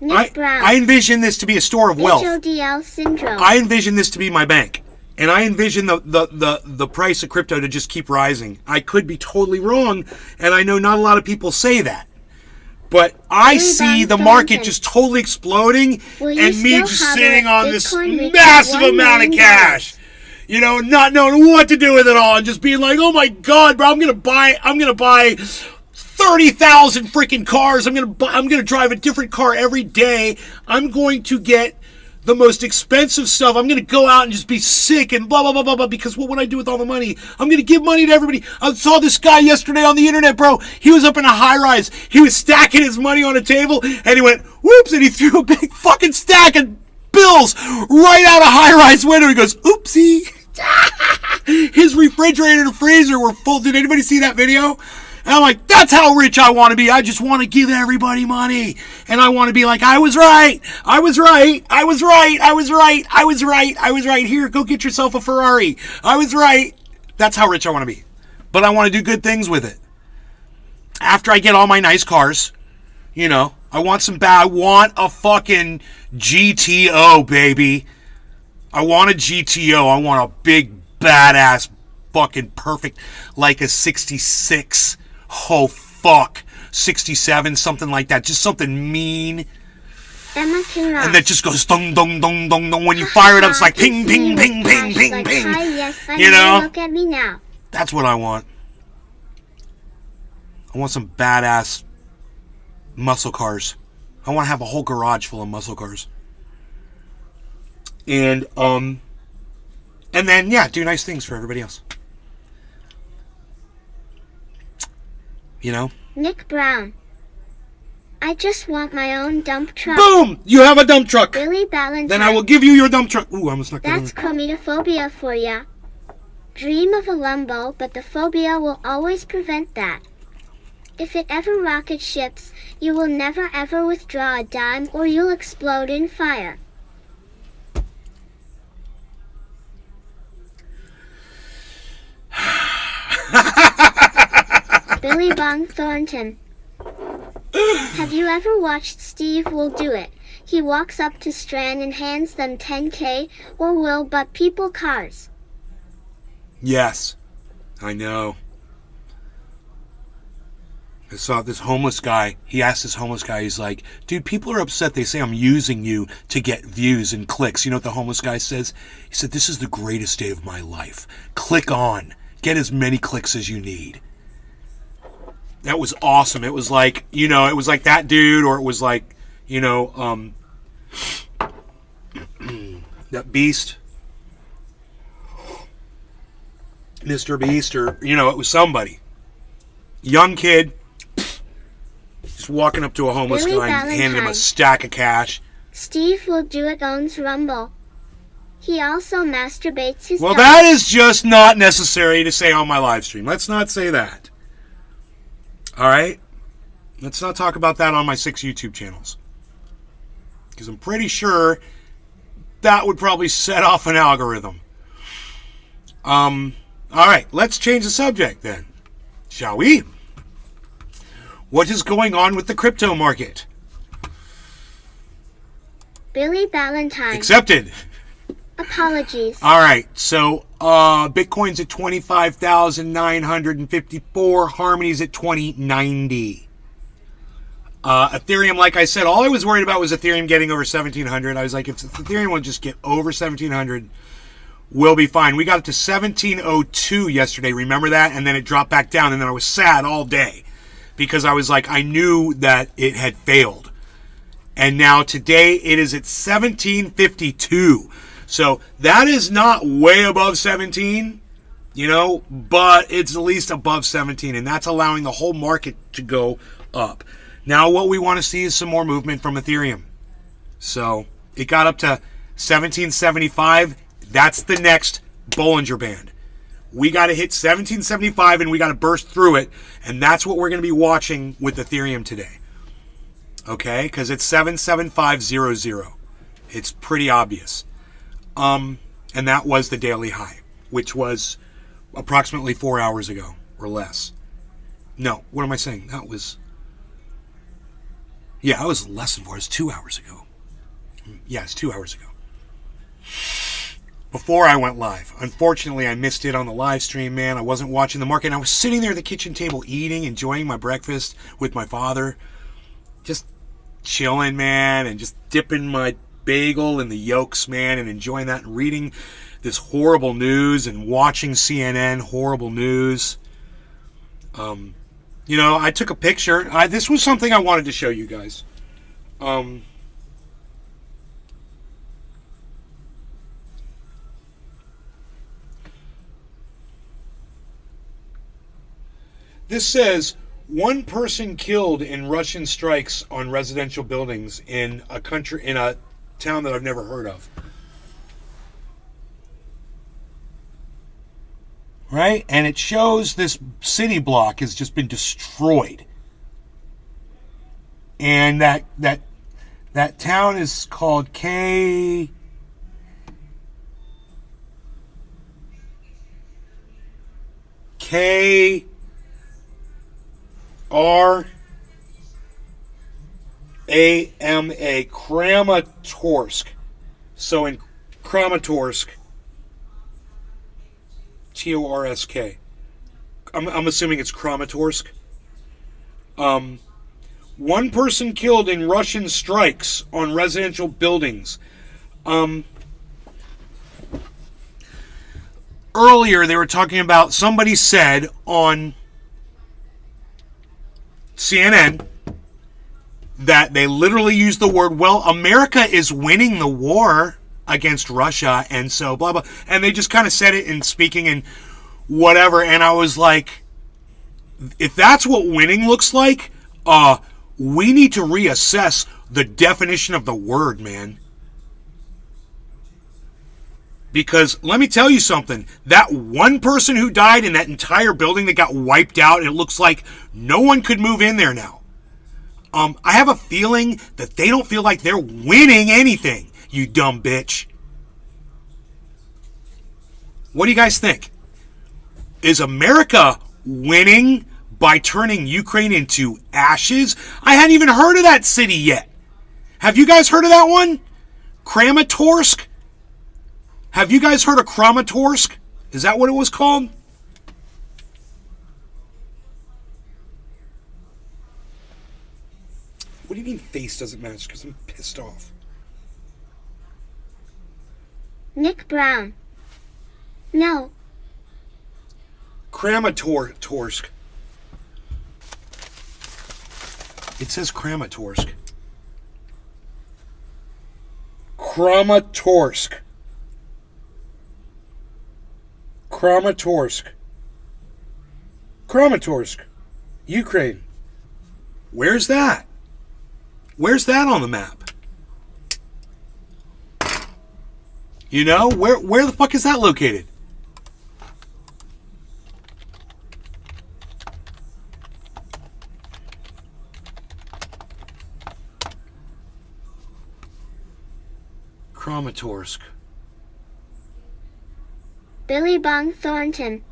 Nick Brown. I envision this to be a store of wealth. HODL syndrome. I envision this to be my bank. And I envision the price of crypto to just keep rising. I could be totally wrong, and I know not a lot of people say that. But I see the market just totally exploding and me just sitting on this massive amount of cash. You know, not knowing what to do with it all and just being like, oh my God, bro, I'm gonna buy 30,000 freaking cars. I'm gonna drive a different car every day. I'm going to get the most expensive stuff. I'm going to go out and just be sick and blah, blah, blah, blah, blah, because what would I do with all the money? I'm going to give money to everybody. I saw this guy yesterday on the internet, bro. He was up in a high rise. He was stacking his money on a table, and he went, whoops, and he threw a big fucking stack of bills right out a high rise window. He goes, oopsie. His refrigerator and freezer were full. Did anybody see that video? And I'm like, that's how rich I want to be. I just want to give everybody money. And I want to be like, I was right. I was right. I was right. I was right. I was right. I was right. Here, go get yourself a Ferrari. I was right. That's how rich I want to be. But I want to do good things with it. After I get all my nice cars, you know, I want a fucking GTO, baby. I want a GTO. I want a big, badass, fucking perfect, like a 66. Oh, fuck. 67, something like that. Just something mean. Emma can rock. And that just goes dong, dong, dong, dong, dong. When you fire it up, it's like ping, ping, ping, ping, ping, ping. Hi, yes, you know? Look at me now. That's what I want. I want some badass muscle cars. I want to have a whole garage full of muscle cars. And then, yeah, do nice things for everybody else. You know? Nick Brown. I just want my own dump truck. Boom! You have a dump truck. Billy Ballantyne. Then I will give you your dump truck. Ooh, I almost knocked that over. That's chromatophobia for ya. Dream of a Lumbo, but the phobia will always prevent that. If it ever rocket ships, you will never ever withdraw a dime or you'll explode in fire. Billy Bong Thornton. Have you ever watched Steve Will Do It? He walks up to Strand and hands them 10K, or will but people cars. Yes, I know. I saw this homeless guy. He asked this homeless guy, he's like, dude, people are upset. They say I'm using you to get views and clicks. You know what the homeless guy says? He said, this is the greatest day of my life. Click on. Get as many clicks as you need. That was awesome. It was like, you know, it was like that dude, or it was like, you know, that Beast. Mr. Beast, or, you know, it was somebody. Young kid. Just walking up to a homeless Billy guy and Valentine. handing him a stack of cash. Steve Will Do It owns Rumble. He also masturbates his Well, dog. that is just not necessary to say on my live stream. Let's not say that. All right? Let's not talk about that on my 6 YouTube channels. Because I'm pretty sure that would probably set off an algorithm. All right, let's change the subject then. Shall we? What is going on with the crypto market? Billy Ballantyne. Accepted. Apologies. All right, so Bitcoin's at 25,954. Harmony's at 2090. Ethereum, like I said, all I was worried about was Ethereum getting over 1,700. I was like, if Ethereum will just get over 1,700, we'll be fine. We got it to 1,702 yesterday. Remember that? And then it dropped back down, and then I was sad all day because I was like, I knew that it had failed. And now today it is at 1,752. So that is not way above 17, you know, but it's at least above 17, and that's allowing the whole market to go up. Now what we want to see is some more movement from Ethereum. So it got up to 1775. That's the next Bollinger Band. We got to hit 1775, and we got to burst through it, and that's what we're going to be watching with Ethereum today. Okay, because it's 77500. It's pretty obvious. And that was the daily high, which was approximately 4 hours ago or less. No, what am I saying? That was, yeah, it was less than 4. It was 2 hours ago. Yeah, it's 2 hours ago. Before I went live. Unfortunately, I missed it on the live stream, man. I wasn't watching the market. I was sitting there at the kitchen table eating, enjoying my breakfast with my father. Just chilling, man, and just dipping my bagel in the yolks, man, and enjoying that and reading this horrible news and watching CNN, horrible news. You know, I took a picture. This was something I wanted to show you guys. This says, one person killed in Russian strikes on residential buildings in a town that I've never heard of. Right? And it shows this city block has just been destroyed. And that town is called K R A M A, Kramatorsk. So in Kramatorsk, Torsk. I'm assuming it's Kramatorsk. One person killed in Russian strikes on residential buildings. Earlier, they were talking about, somebody said on CNN that they literally used the word, well, America is winning the war against Russia, and so blah, blah. And they just kind of said it in speaking and whatever. And I was like, if that's what winning looks like, we need to reassess the definition of the word, man. Because let me tell you something, that one person who died in that entire building that got wiped out, it looks like no one could move in there now. I have a feeling that they don't feel like they're winning anything, you dumb bitch. What do you guys think? Is America winning by turning Ukraine into ashes? I hadn't even heard of that city yet. Have you guys heard of that one? Kramatorsk? Have you guys heard of Kramatorsk? Is that what it was called? What do you mean face doesn't match? Because I'm pissed off. Nick Brown. No. Kramatorsk. It says Kramatorsk. Kramatorsk. Kramatorsk. Kramatorsk. Ukraine. Where's that? Where's that on the map? You know, where the fuck is that located? Kramatorsk. Billy Bong Thornton.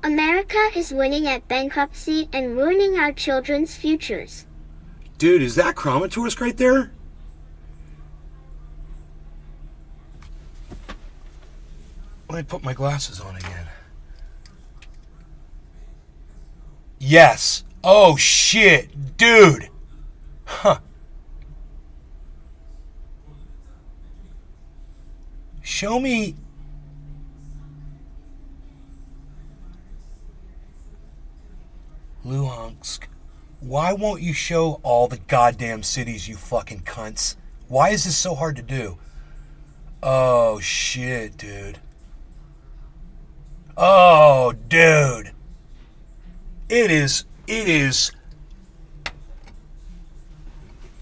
America is winning at bankruptcy and ruining our children's futures. Dude, is that Kramatorsk right there? Let me put my glasses on again. Yes. Oh, shit. Dude. Huh. Show me. Luhansk. Why won't you show all the goddamn cities, you fucking cunts? Why is this so hard to do? Oh, shit, dude. Oh, dude. It is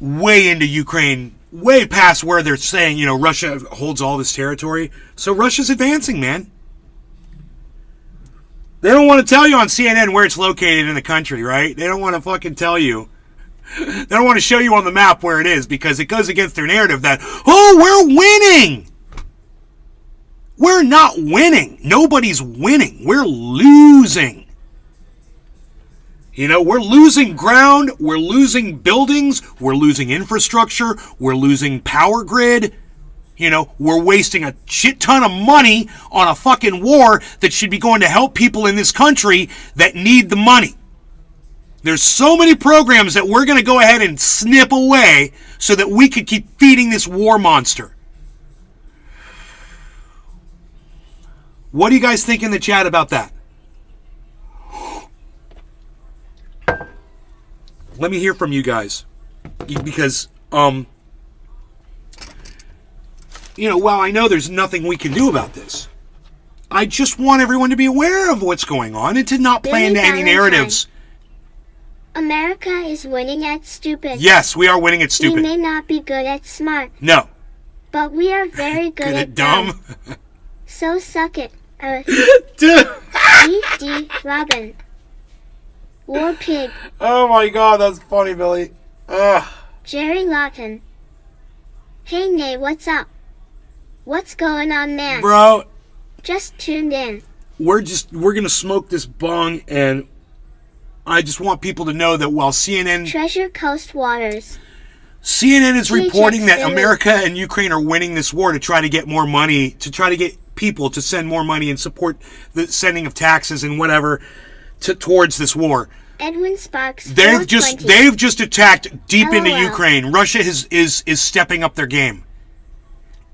way into Ukraine, way past where they're saying, you know, Russia holds all this territory. So Russia's advancing, man. They don't want to tell you on CNN where it's located in the country, right? They don't want to fucking tell you. They don't want to show you on the map where it is because it goes against their narrative that, oh, we're winning. We're not winning. Nobody's winning. We're losing. You know, we're losing ground. We're losing buildings. We're losing infrastructure. We're losing power grid. You know, we're wasting a shit ton of money on a fucking war that should be going to help people in this country that need the money. There's so many programs that we're going to go ahead and snip away so that we could keep feeding this war monster. What do you guys think in the chat about that? Let me hear from you guys. Because, you know, while I know there's nothing we can do about this, I just want everyone to be aware of what's going on and to not play into any narratives. America is winning at stupid. Yes, we are winning at stupid. We may not be good at smart. No. But we are very good at dumb. So suck it, Earth. D. Robin. War Pig. Oh my god, that's funny, Billy. Ugh. Jerry Lawton. Hey, Nay, what's up? What's going on, man? Bro. Just tuned in. we're gonna smoke this bong, and I just want people to know that while Treasure Coast Waters. CNN is reporting that Philly. America and Ukraine are winning this war to try to get more money, to try to get people to send more money and support the sending of taxes and whatever towards this war. Edwin Sparks. They've just attacked deep into LOL. Ukraine. Russia is stepping up their game.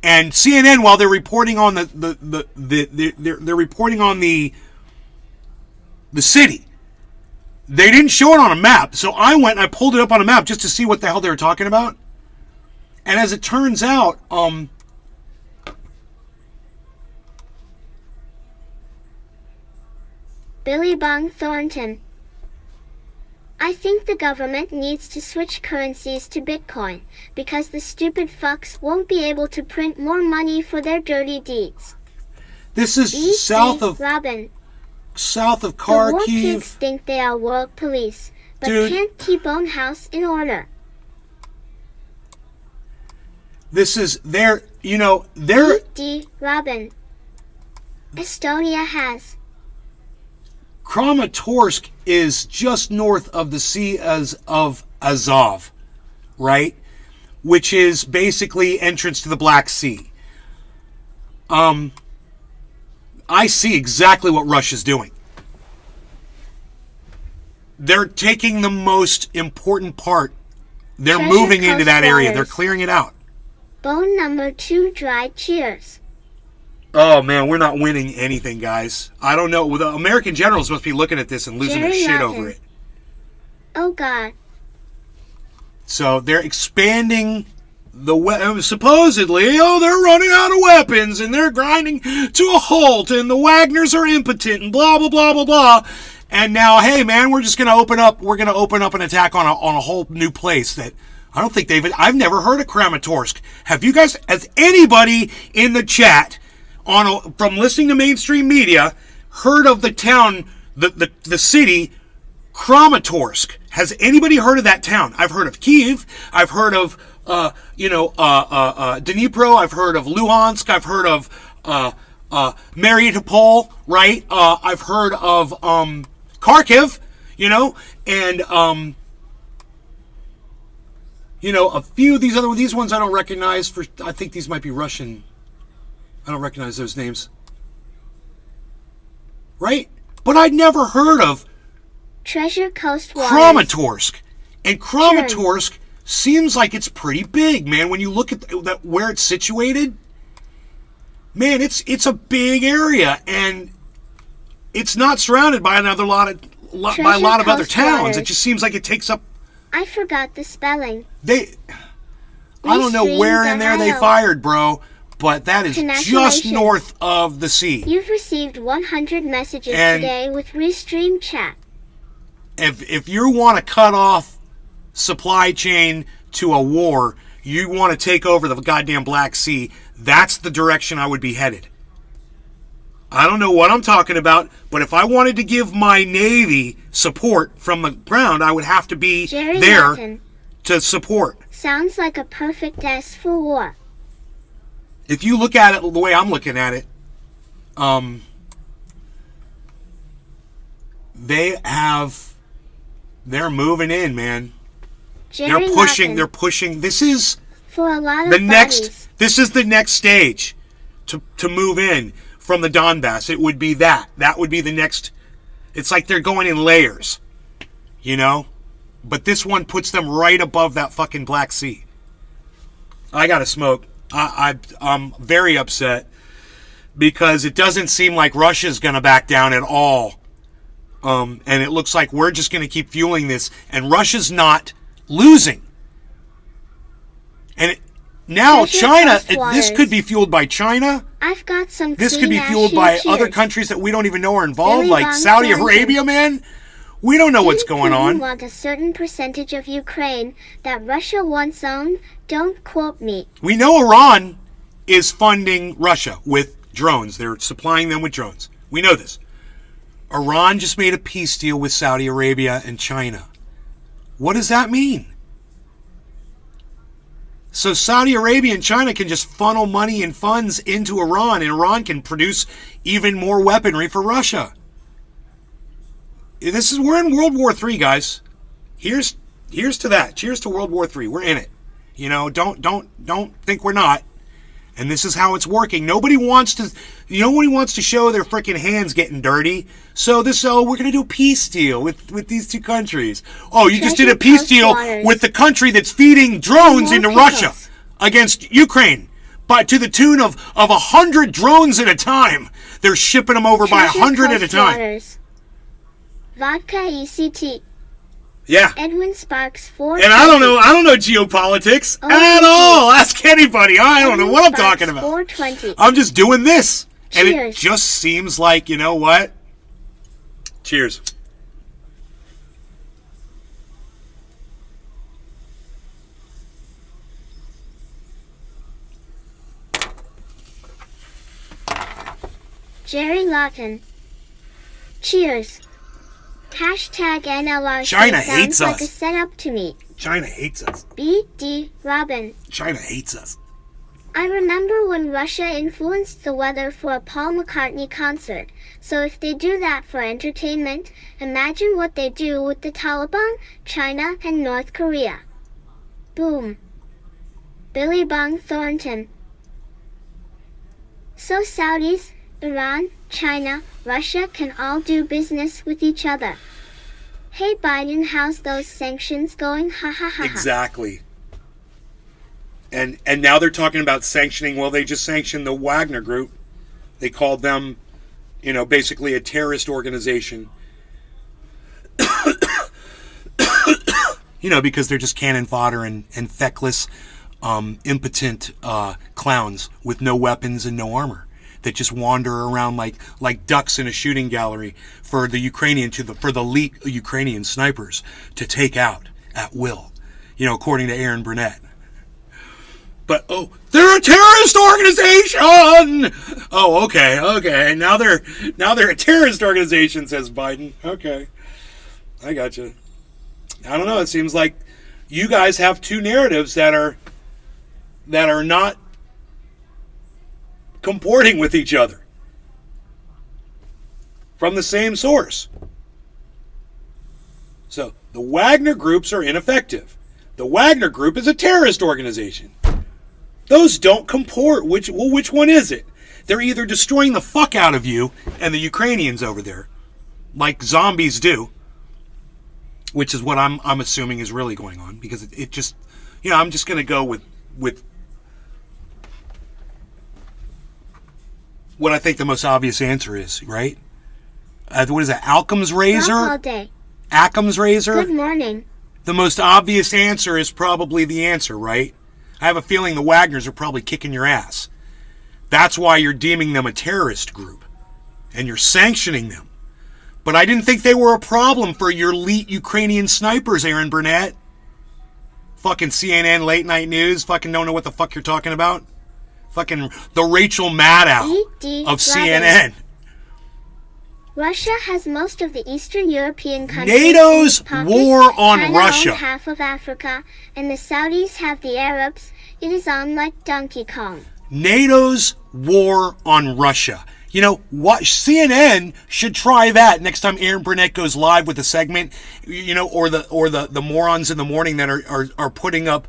And CNN, while they're reporting on they're reporting on the city, they didn't show it on a map. So I went and I pulled it up on a map just to see what the hell they were talking about. And as it turns out, Billy Bong Thornton. I think the government needs to switch currencies to Bitcoin, because the stupid fucks won't be able to print more money for their dirty deeds. this is BC south of Robin. The war Kharkiv. kids think they are world police, but Dude. can't keep own house in order. This is their, their D. Robin. Estonia has. Kramatorsk is just north of the Sea of Azov, right? Which is basically entrance to the Black Sea. I see exactly what Russia's doing. They're taking the most important part. They're Treasure moving into Coast that area. They're Waters. clearing it out. Bone number 2 dried cheers. Oh, man, we're not winning anything, guys. I don't know. The American generals must be looking at this and losing their Jerry shit Latin. over it. Oh God. So they're expanding supposedly, they're running out of weapons and they're grinding to a halt and the Wagners are impotent and blah, blah, blah, blah, blah. And now, hey, man, we're going to open up an attack on a whole new place that I don't think I've never heard of Kramatorsk. Has anybody in the chat from listening to mainstream media heard of the town, the city Kramatorsk? Has anybody heard of that town? I've heard of Kiev. I've heard of Dnipro. I've heard of Luhansk. I've heard of Mariupol. Right. I've heard of Kharkiv. And a few of these ones I don't recognize. I think these might be Russian. I don't recognize those names. Right? But I'd never heard of Treasure Coast Waters. Kramatorsk. And Kramatorsk seems like it's pretty big, man. When you look at where it's situated, man, it's a big area, and it's not surrounded by a lot of other towns. Waters. It just seems like it takes up. I forgot the spelling. I don't know where in there they Restream.io. fired, bro, but that is just Congratulations. north of the sea. You've received 100 messages And- today with Restream chat. If you want to cut off supply chain to a war, you want to take over the goddamn Black Sea, that's the direction I would be headed. I don't know what I'm talking about, but if I wanted to give my Navy support from the ground, I would have to be Jerry there Latin. to support. Sounds like a perfect S for war. If you look at it the way I'm looking at it, they're moving in, man. Jerry They're pushing. Latin. They're pushing. This is For a lot of the bodies. next. This is the next stage to move in from the Donbass. It would be that. That would be the next. It's like they're going in layers, But this one puts them right above that fucking Black Sea. I gotta smoke. I'm very upset because it doesn't seem like Russia's gonna back down at all. And it looks like we're just gonna keep fueling this, and Russia's not losing. And now Treasure China, Coast this Waters. could be fueled by China. I've got some This could be clean-ass fueled by cheers. other countries that we don't even know are involved, Billy like Bong Saudi Thornton. Arabia, man. We don't know what's Didn't going Putin on. want a certain percentage of Ukraine that Russia once owned? Don't quote me. We know Iran is funding Russia with drones. They're supplying them with drones. We know this. Iran just made a peace deal with Saudi Arabia and China. What does that mean? So Saudi Arabia and China can just funnel money and funds into Iran, and Iran can produce even more weaponry for Russia. We're in World War III, guys. Here's to that. Cheers to World War III. We're in it. Don't think we're not. And this is how it's working. Nobody wants to show their freaking hands getting dirty. So we're going to do a peace deal with these two countries. Oh, you just did a peace deal with the country that's feeding drones into Russia against Ukraine, but to the tune of 100 drones at a time. They're shipping them over by 100 at a time. Vodka ECT. Yeah. Edwin Sparks 4. And I don't know geopolitics at all. Ask anybody. I don't know what I'm talking about. 420. I'm just doing this. Cheers. And it just seems like, you know what? Cheers. Jerry Lawton. Cheers. Hashtag NLRC China sounds hates like us. a setup to me. China hates us. B.D. Robin. China hates us. I remember when Russia influenced the weather for a Paul McCartney concert. So if they do that for entertainment, imagine what they do with the Taliban, China, and North Korea. Boom. Billy Bong Thornton. So Saudis, Iran, China, Russia can all do business with each other. Hey Biden, how's those sanctions going? Ha ha ha. Exactly. And now they're talking about sanctioning. Well, they just sanctioned the Wagner Group. They called them, basically a terrorist organization. Because they're just cannon fodder and feckless, impotent clowns with no weapons and no armor that just wander around like ducks in a shooting gallery for the elite Ukrainian snipers to take out at will. According to Aaron Burnett. But they're a terrorist organization. Oh, okay. Now they're a terrorist organization, says Biden. Okay, I got you. I don't know. It seems like you guys have two narratives that are not comporting with each other from the same source. So the Wagner groups are ineffective. The Wagner Group is a terrorist organization. Those don't comport. Which one is it? They're either destroying the fuck out of you and the Ukrainians over there, like zombies do, which is what I'm assuming is really going on, because it just, I'm just going to go with what I think the most obvious answer is, right? What is that? Occam's razor? All day. Occam's razor? Good morning. The most obvious answer is probably the answer, right? I have a feeling the Wagners are probably kicking your ass. That's why you're deeming them a terrorist group. And you're sanctioning them. But I didn't think they were a problem for your elite Ukrainian snipers, Aaron Burnett. Fucking CNN late night news. Fucking don't know what the fuck you're talking about. Fucking the Rachel Maddow of CNN. Russia has most of the Eastern European countries. NATO's war on China Russia. Owns half of Africa, and the Saudis have the Arabs. It is on like Donkey Kong. NATO's war on Russia. You know what? CNN should try that next time Aaron Burnett goes live with a segment. Or the morons in the morning that are putting up,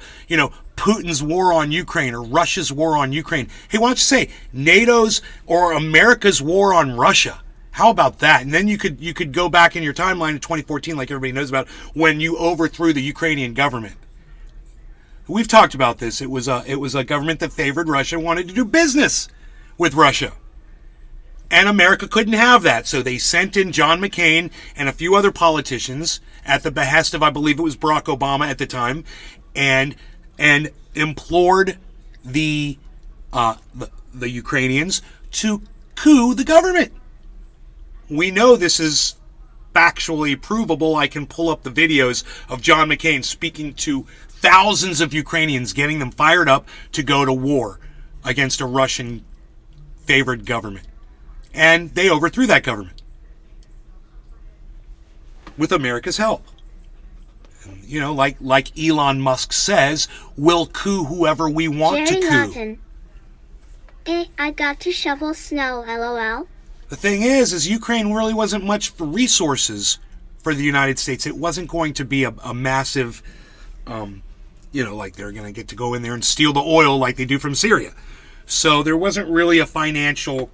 Putin's war on Ukraine or Russia's war on Ukraine. Hey, why don't you say NATO's or America's war on Russia? How about that? And then you could go back in your timeline to 2014, like everybody knows about, when you overthrew the Ukrainian government. We've talked about this. It was a government that favored Russia, wanted to do business with Russia. And America couldn't have that. So they sent in John McCain and a few other politicians at the behest of, I believe it was Barack Obama at the time, and implored the Ukrainians to coup the government. We know this is factually provable. I can pull up the videos of John McCain speaking to thousands of Ukrainians, getting them fired up to go to war against a Russian-favored government. And they overthrew that government with America's help. And, like Elon Musk says, we'll coup whoever we want to coup. Lawton. I got to shovel snow, lol. The thing is Ukraine really wasn't much for resources for the United States. It wasn't going to be a massive, like they're going to get to go in there and steal the oil like they do from Syria. So there wasn't really a financial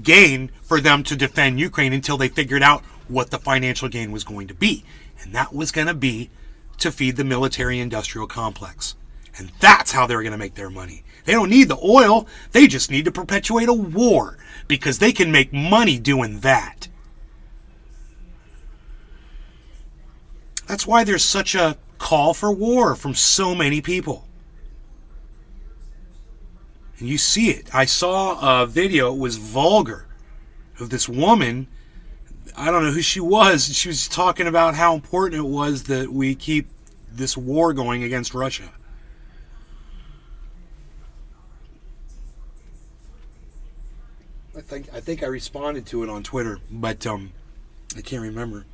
gain for them to defend Ukraine until they figured out what the financial gain was going to be. And that was going to be to feed the military-industrial complex. And that's how they're going to make their money. They don't need the oil. They just need to perpetuate a war because they can make money doing that. That's why there's such a call for war from so many people. And you see it. I saw a video, it was vulgar, of this woman. I don't know who she was. She was talking about how important it was that we keep this war going against Russia. I think I responded to it on Twitter, but I can't remember.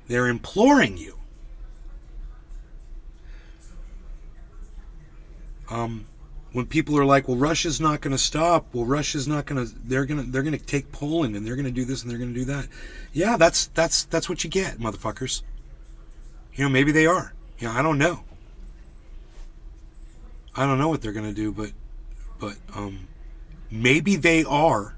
They're imploring you. When people are like, well, Russia's not going to stop. Well, Russia's not going to. They're going to take Poland, and they're going to do this, and they're going to do that. Yeah, that's what you get, motherfuckers. Maybe they are. I don't know. I don't know what they're going to do, but maybe they are,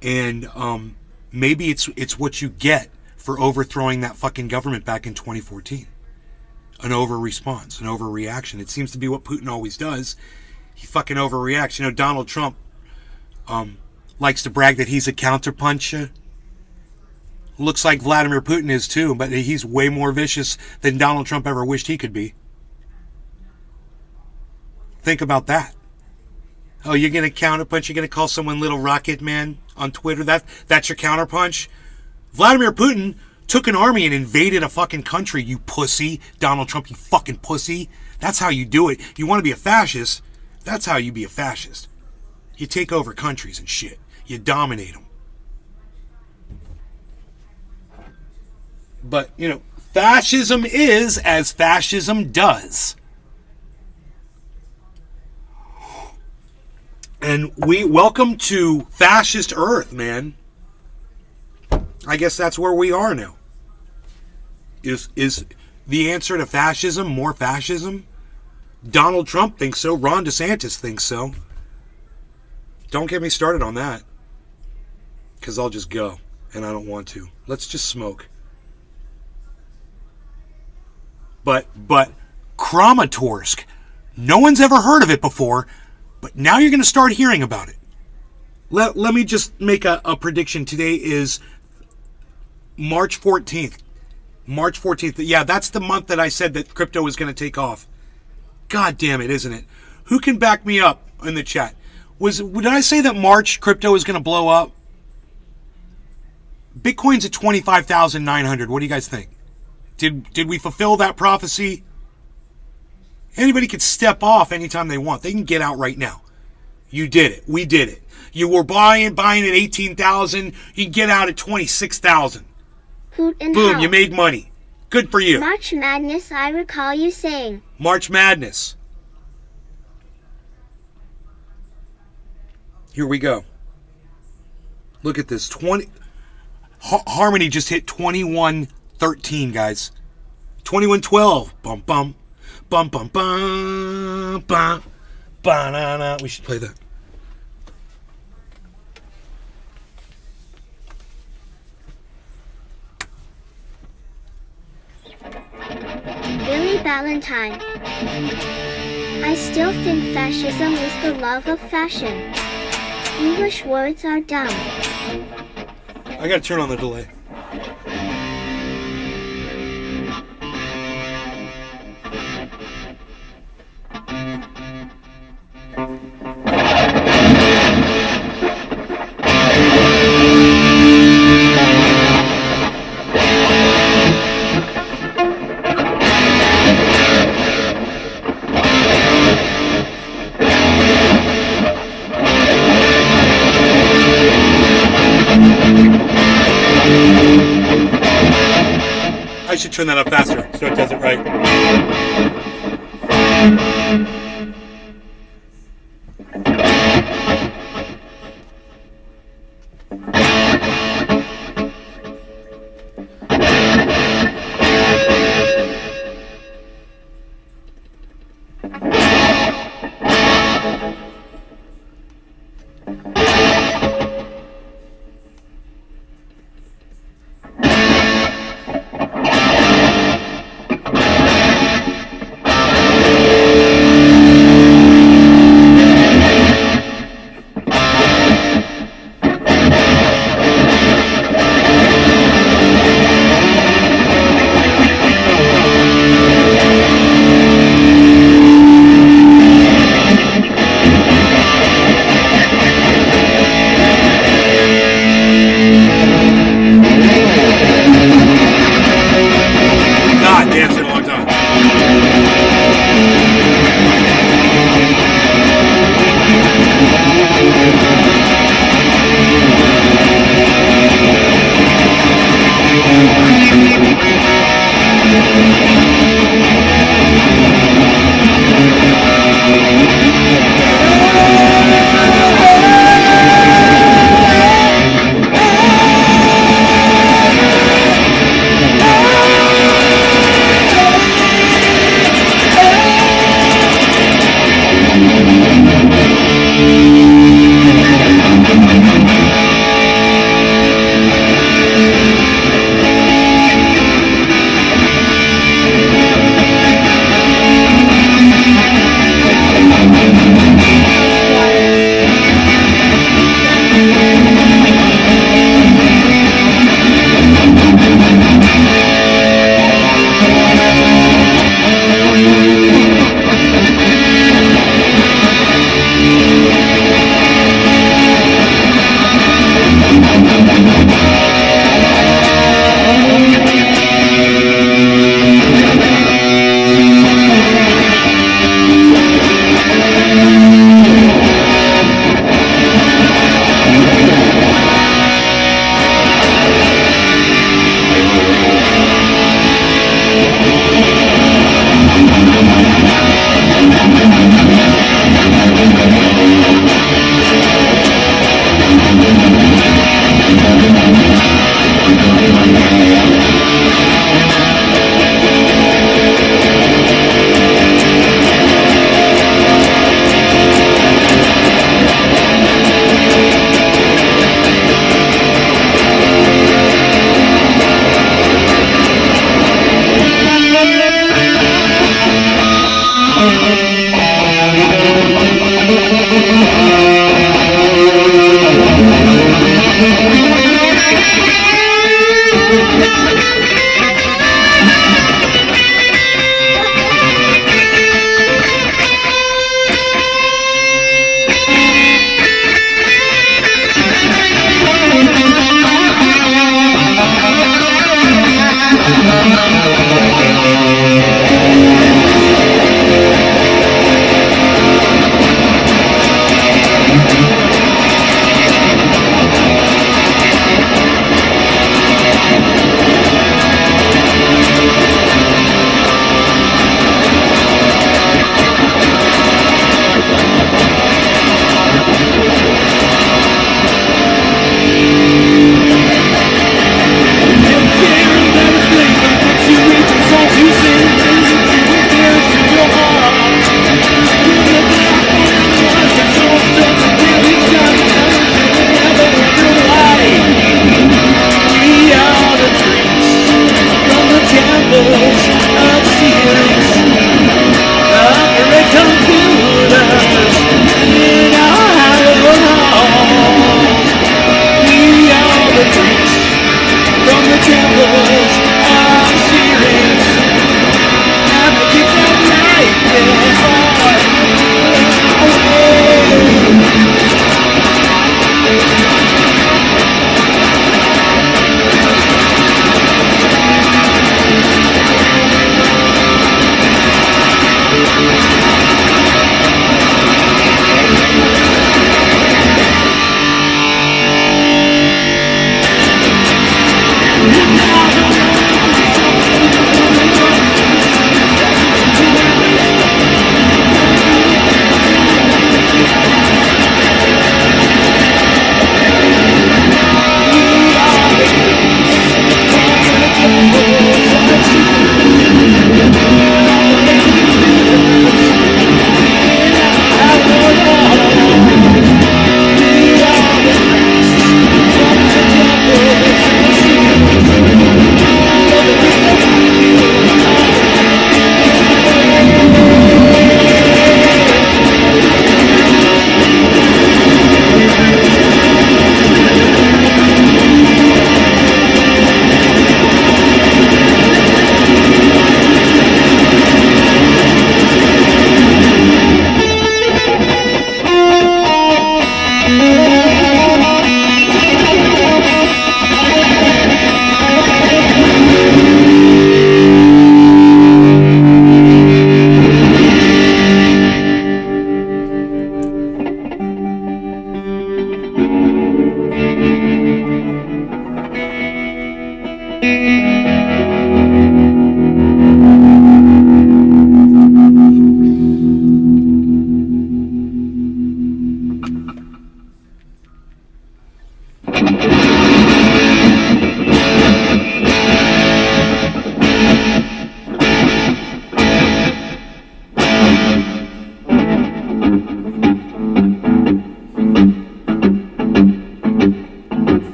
and maybe it's what you get for overthrowing that fucking government back in 2014. An over-response, an overreaction. It seems to be what Putin always does. He fucking overreacts. Donald Trump likes to brag that he's a counterpuncher. Looks like Vladimir Putin is too, but he's way more vicious than Donald Trump ever wished he could be. Think about that. Oh, you're going to counterpunch? You're going to call someone Little Rocket Man on Twitter? That's your counterpunch? Vladimir Putin took an army and invaded a fucking country, you pussy. Donald Trump, you fucking pussy. That's how you do it. You want to be a fascist? That's how you be a fascist. You take over countries and shit. You dominate them. But, fascism is as fascism does. And we welcome to fascist Earth, man. I guess that's where we are now. Is the answer to fascism more fascism? Donald Trump thinks so. Ron DeSantis thinks so. Don't get me started on that. Because I'll just go. And I don't want to. Let's just smoke. But Kramatorsk. No one's ever heard of it before. But now you're going to start hearing about it. Let me just make a prediction. Today is March 14th. March 14th. Yeah, that's the month that I said that crypto was going to take off. God damn it, isn't it? Who can back me up in the chat? Did I say that March crypto is going to blow up? Bitcoin's at 25,900. What do you guys think? Did we fulfill that prophecy? Anybody could step off anytime they want. They can get out right now. You did it. We did it. You were buying at 18,000. You can get out at 26,000. Hoot and Boom, howl. you made money. Good for you. March Madness, I recall you saying. March Madness. Here we go. Look at this. Harmony just hit 2113, guys. 2112. Bum bum. Bum bum bum bum. Banana. We should play that. Billy Valentine. I still think fascism is the love of fashion. English words are dumb. I gotta turn on the delay. I should turn that up faster so it does it right.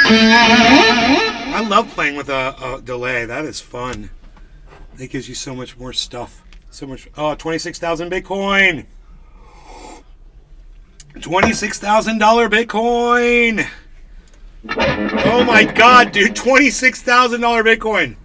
I love playing with a delay. That is fun. It gives you so much more stuff. So much. Oh, 26,000 Bitcoin. $26,000 Bitcoin. Oh my God, dude. $26,000 Bitcoin.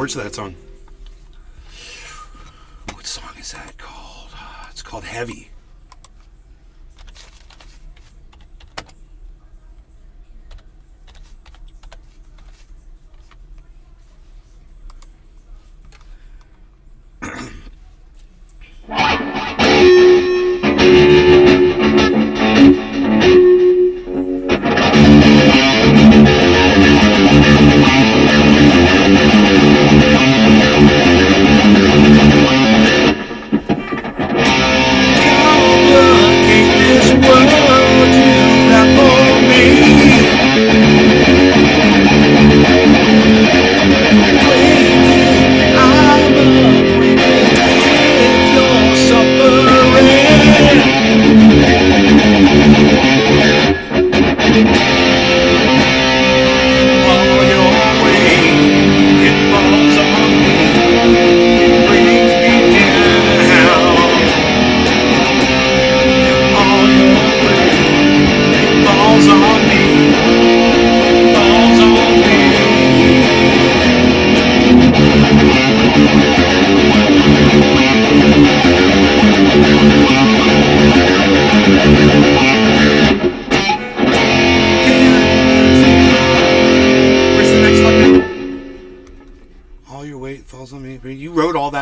words to that song. What song is that called? It's called Heavy.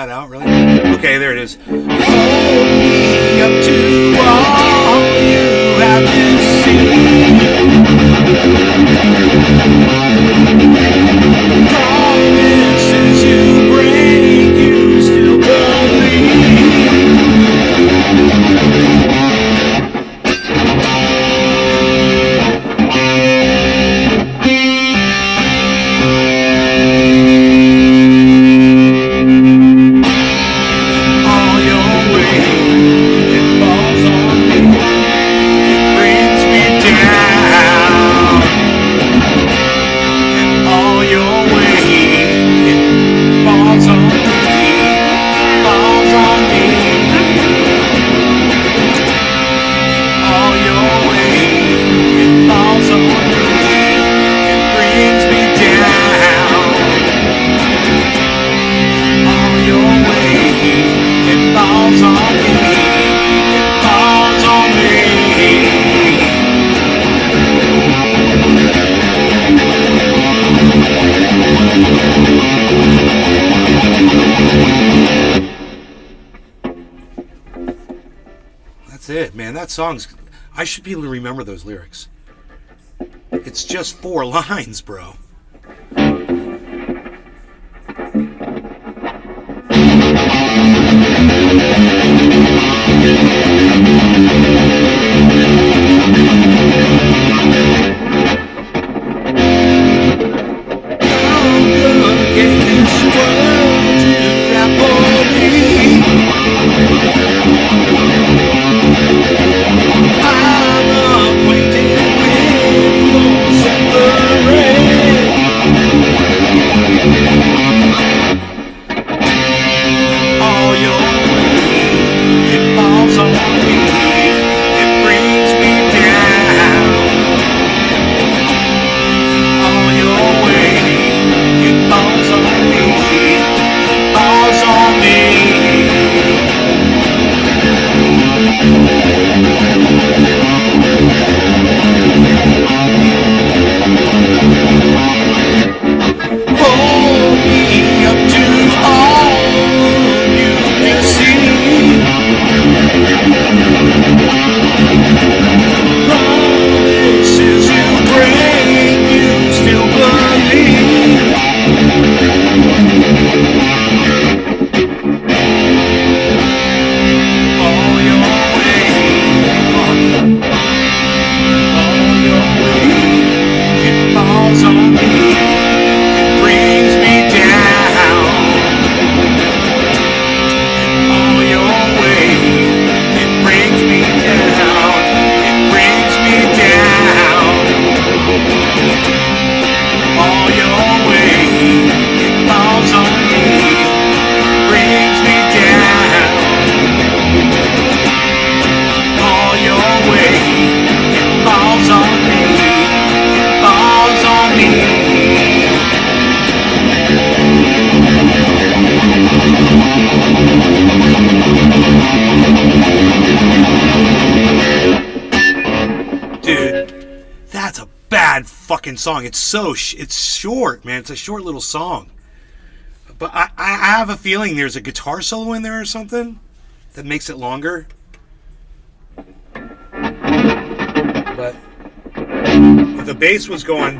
that out, really? Okay, there it is. Hold me up to all you have to see. Promises you break, you still believe. All your way, it falls on me, it brings me down. And all your way, it falls on me, it falls on me. All your way, it falls on me, it brings me down. All your way, it falls on me, it falls on me. That's it, man. That song's... I should be able to remember those lyrics. It's just 4 lines, bro. Fucking song. It's short, man. It's a short little song. But I have a feeling there's a guitar solo in there or something that makes it longer. But if the bass was going...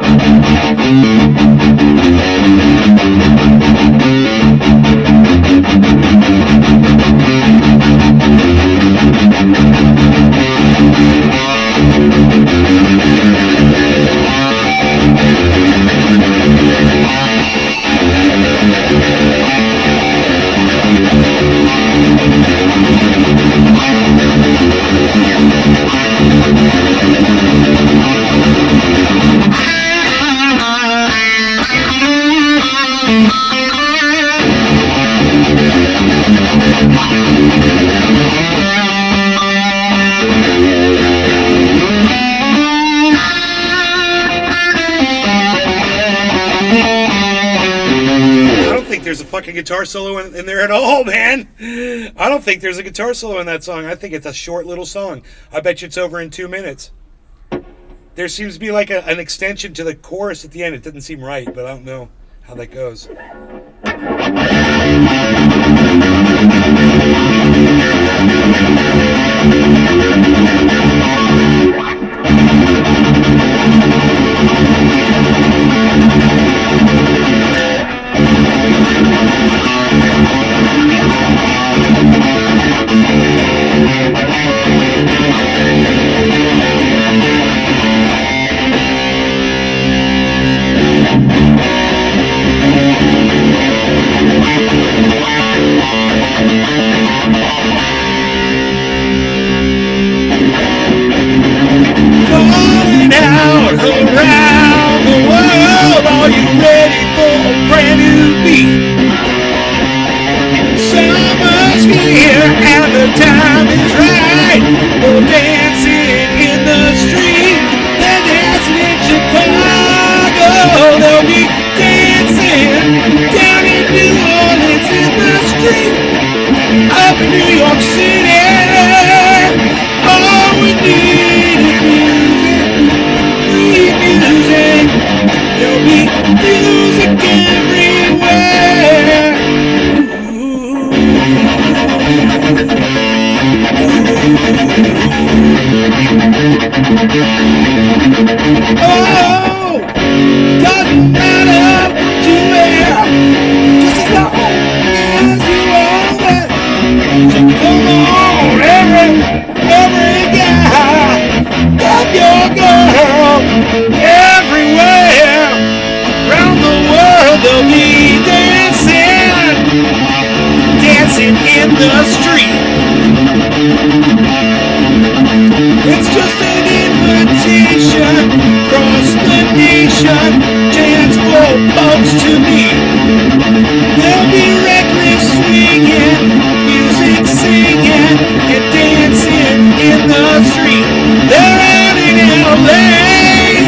There's a fucking guitar solo in there at all, man. I don't think there's a guitar solo in that song. I think it's a short little song. I bet you it's over in 2 minutes. There seems to be like an extension to the chorus at the end. It doesn't seem right, but I don't know how that goes. Oh, doesn't matter what you wear, just as long as you own it. So come on, every guy, got your girl everywhere. Around the world they'll be dancing in the street. It's just an invitation across the nation, chance for folks to meet. There'll be reckless swinging, music singing, and dancing in the street. They're out in LA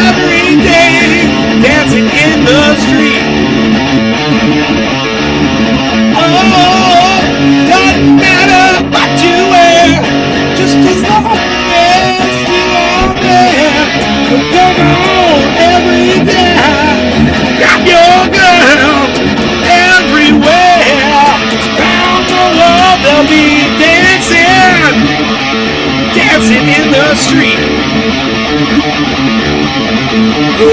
every day, dancing in the street. Oh, doesn't matter what you wear, just as long as you are there. So come on, every day, got your girl everywhere. Round the world they'll be dancing in the street. Ooh,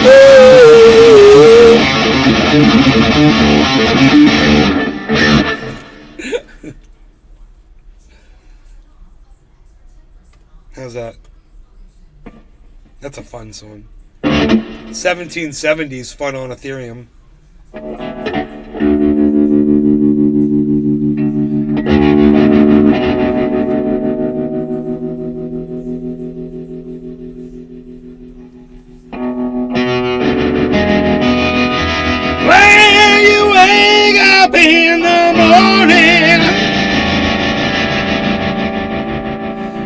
ooh. How's that? That's a fun song. 1770s fun on Ethereum. When you wake up in the morning,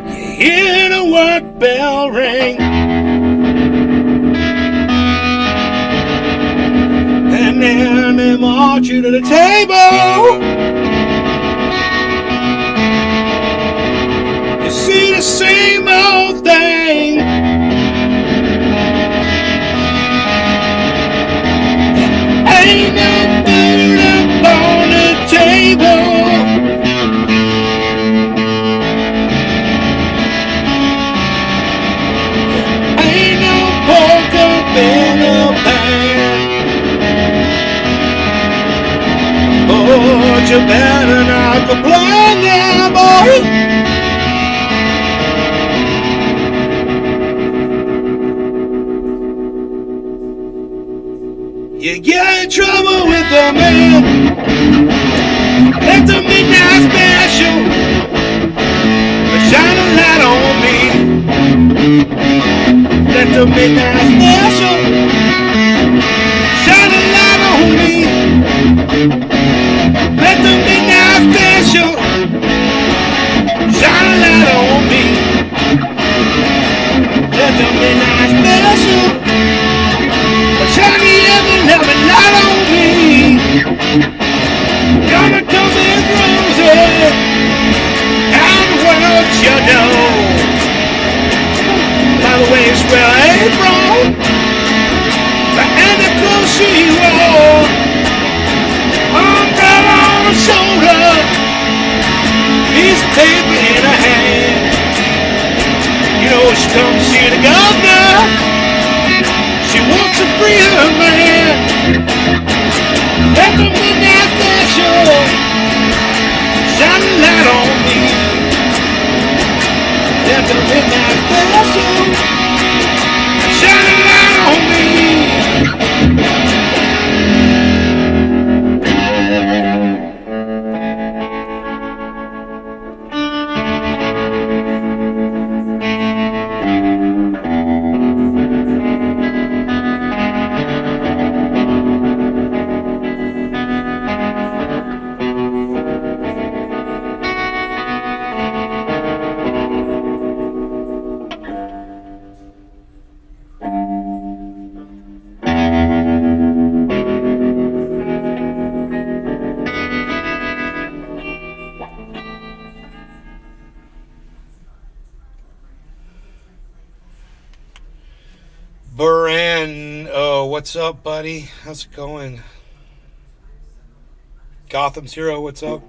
you hear the work bell ring, and then they march you to the table. You see the same old thing. Ain't no food up on the table. Ain't no pork up in the pan. But you better not complain now, boy. You get in trouble with the man. Let the midnight special shine a light on me. Let the midnight special shine a light on me. Let the midnight special shine a light on me. Let the midnight special shine the ever-loving light on me. Gonna come with roses and the world you know. By the way, it's where I ain't from, and the clothes she wore, umbrella on her shoulder, piece of paper in her hand. You know, she come to see the governor. She wants to free her man. Let the midnight special shine a light on me. Let the midnight special shine a light on me. Baran, oh, what's up, buddy? How's it going? Gotham's Hero, what's up?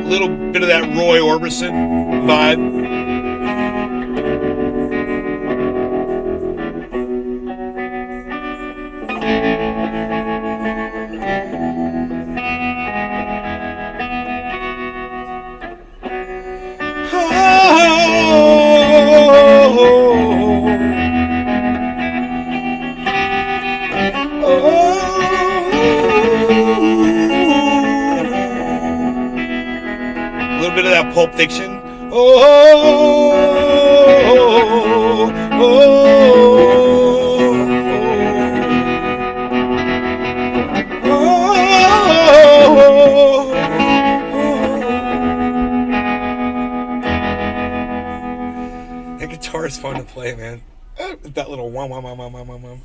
Little bit of that Roy Orbison vibe. A little bit of that Pulp Fiction. That guitar is fun to play, man. That little wham wham wham wham wham wham.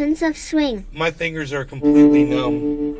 sultans of swing. My fingers are completely numb.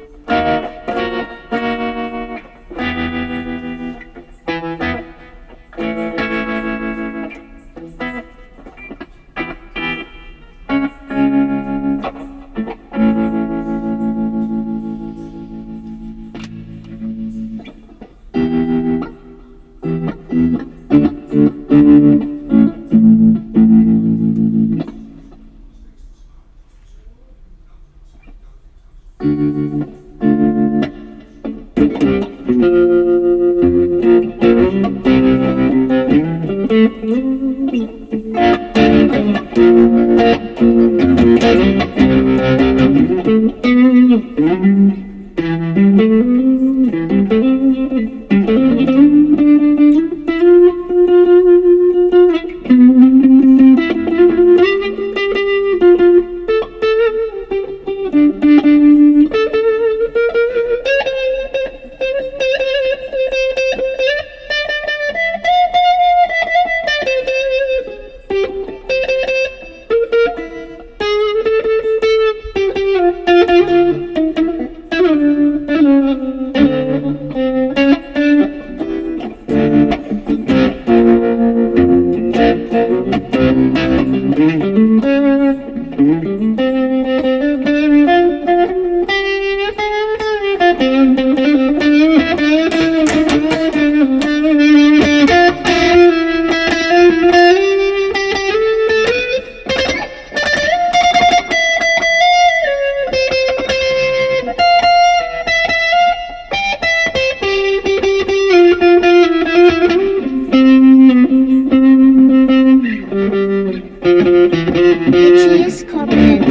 Cheese Corporate.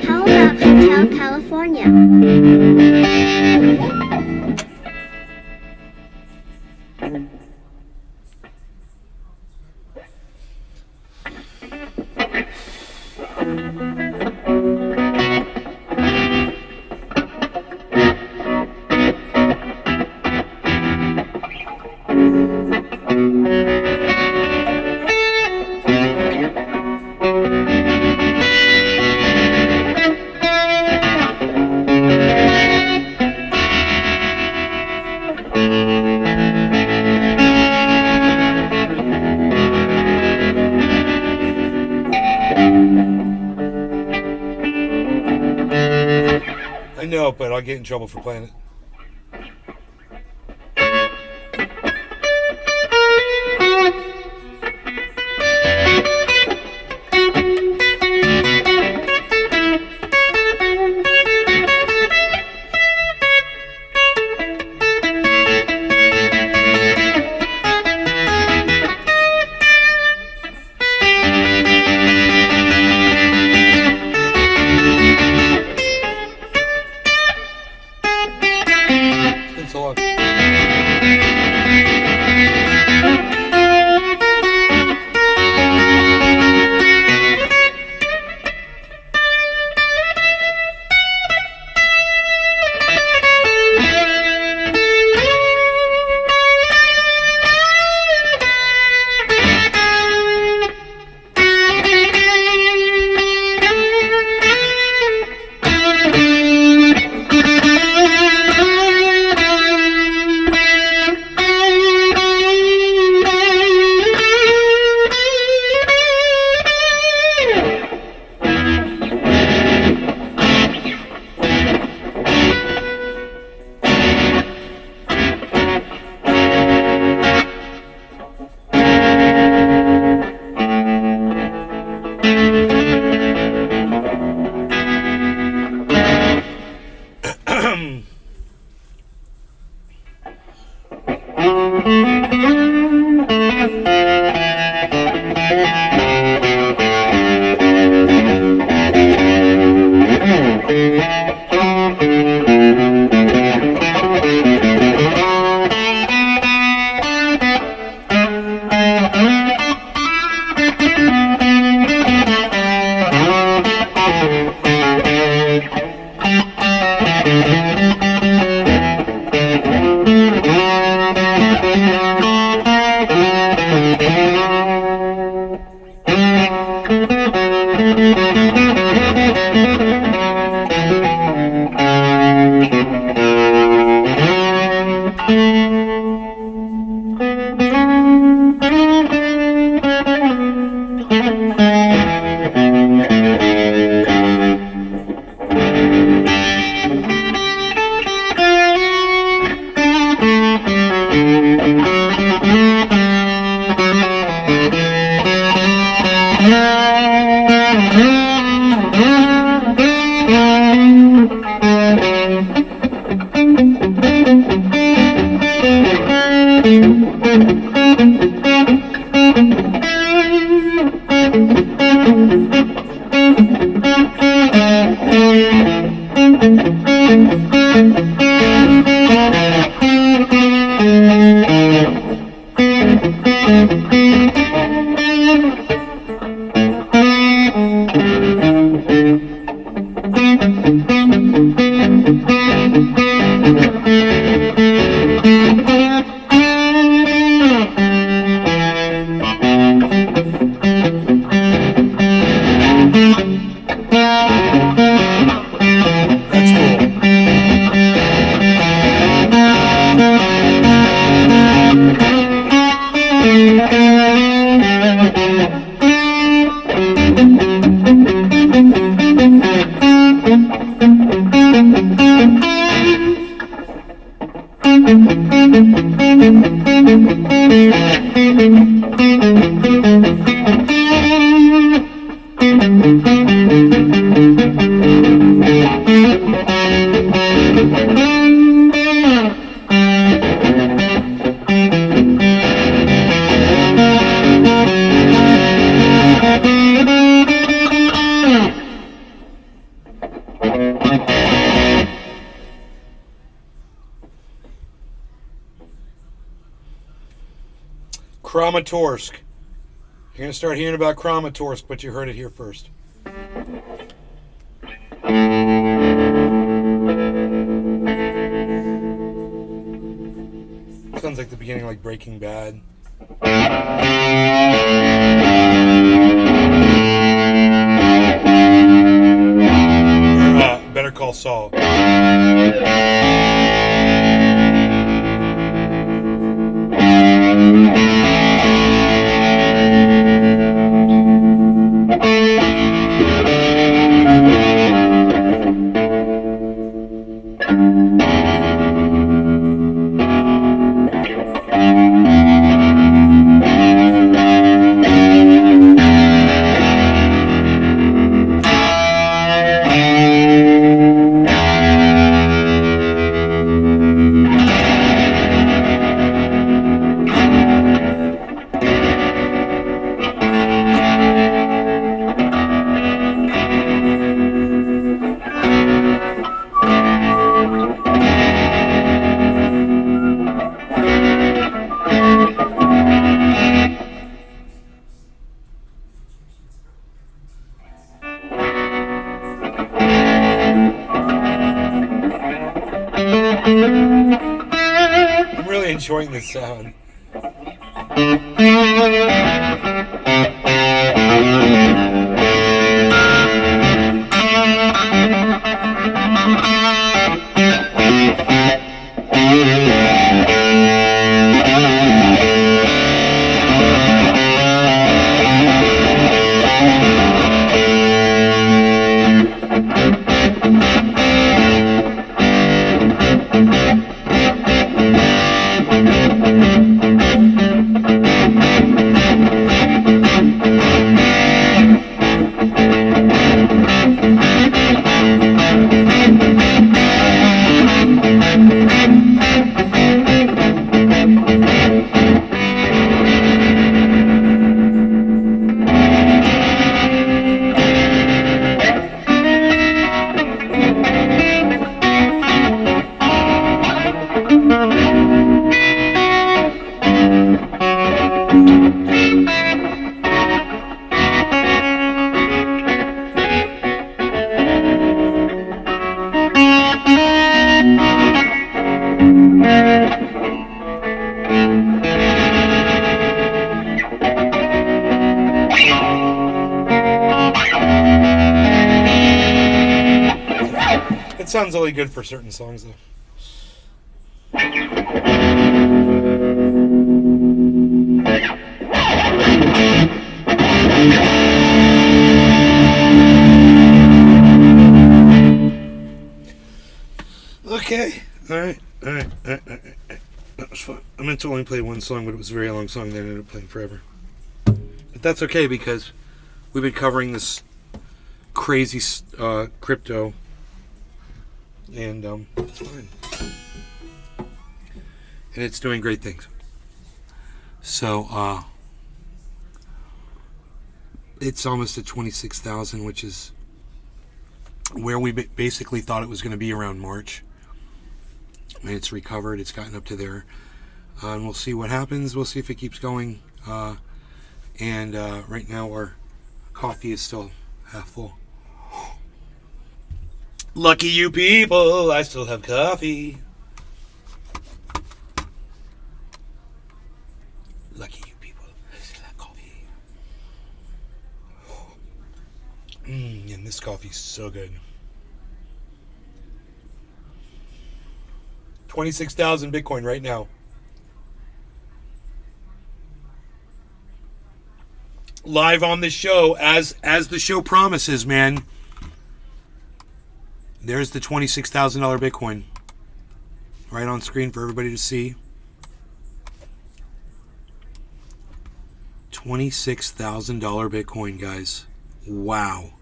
How about Hotel California? I know, but I'll get in trouble for playing it. It's been so long. Kramatorsk. You're going to start hearing about Kramatorsk, but you heard it here first. Sounds like the beginning, like Breaking Bad. Or, Better Call Saul. I'm really enjoying this sound. It sounds only good for certain songs, though. That was fun. I meant to only play one song, but it was a very long song that I ended up playing forever. But that's okay because we've been covering this crazy crypto, and it's fine. And it's doing great things. So, it's almost at 26,000, which is where we basically thought it was going to be around March. And it's recovered. It's gotten up to there. And we'll see what happens. We'll see if it keeps going. And right now our coffee is still half full. Lucky you people, I still have coffee. Lucky you people, I still have coffee. And this coffee's so good. 26,000 Bitcoin right now. Live on the show, as the show promises, man. There's the $26,000 Bitcoin. Right on screen for everybody to see. $26,000 Bitcoin, guys. Wow.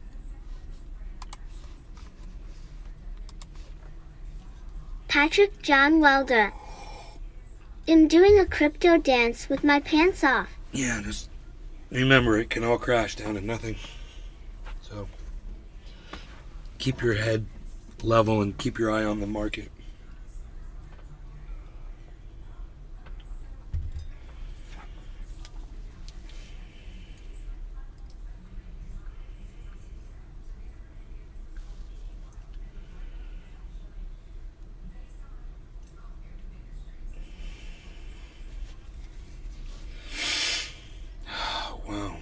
Patrick John Welder. I'm doing a crypto dance with my pants off. Yeah, just remember, it can all crash down to nothing. So keep your head level and keep your eye on the market. Wow.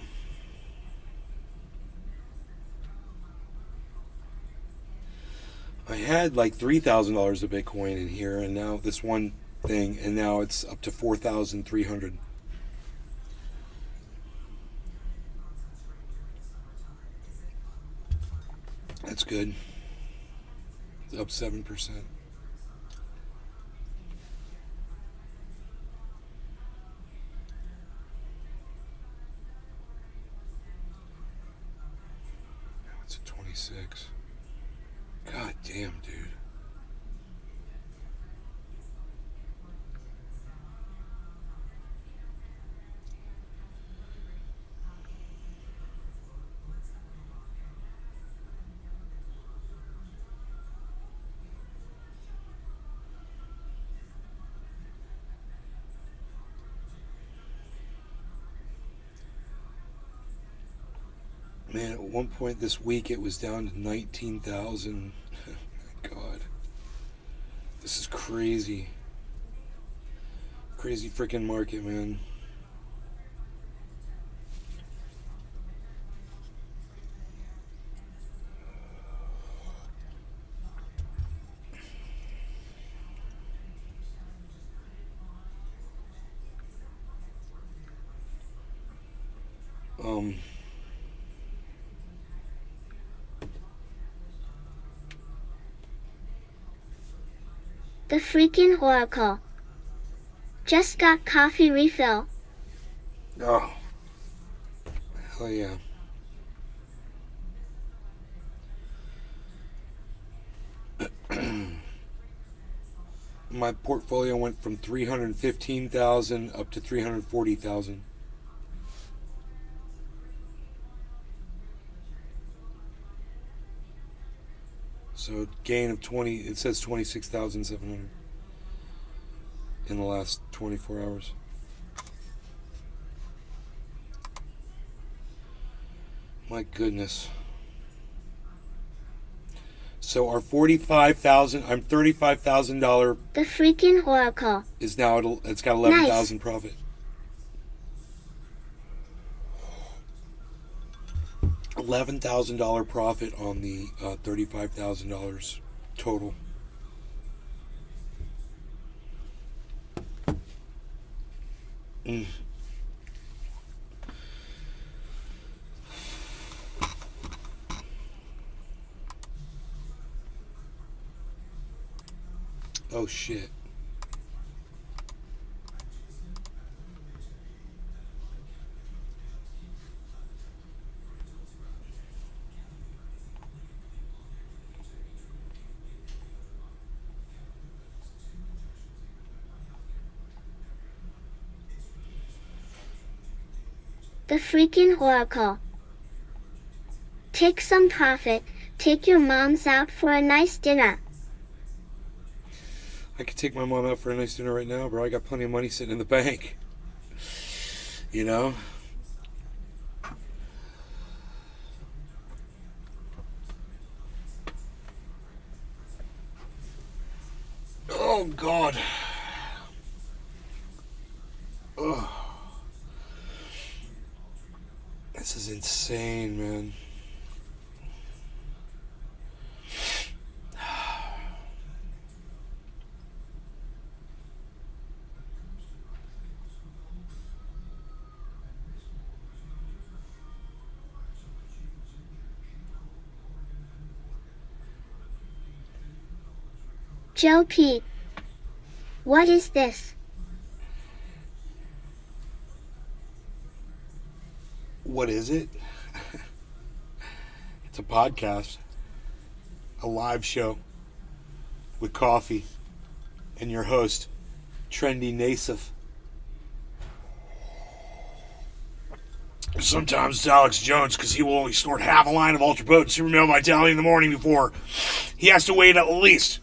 I had like $3,000 of Bitcoin in here, and now this one thing, and now it's up to 4,300. That's good. It's up 7%. It's at 26. God damn, dude. Man, at one point this week it was down to 19,000. Oh my God. This is crazy. Crazy freaking market, man. The freaking Oracle. Just got coffee refill. Oh. Hell yeah. My portfolio went from 315,000 up to 340,000. So gain of 20, it says 26,700 in the last 24 hours. My goodness. So our I'm $35,000 The freaking Oracle. is now it's got 11,000 profit. $11,000 profit on the $35,000 total. Oh shit. The freaking oracle. Take some profit. Take your moms out for a nice dinner. I could take my mom out for a nice dinner right now, bro. I got plenty of money sitting in the bank. You know? Oh, God. Ugh. This is insane, man. Joe P. What is this? What is it? It's a podcast. A live show. With coffee. And your host, Trendy Nassif. Sometimes it's Alex Jones, because he will only snort half a line of ultra potent super male vitality in the morning before he has to wait at least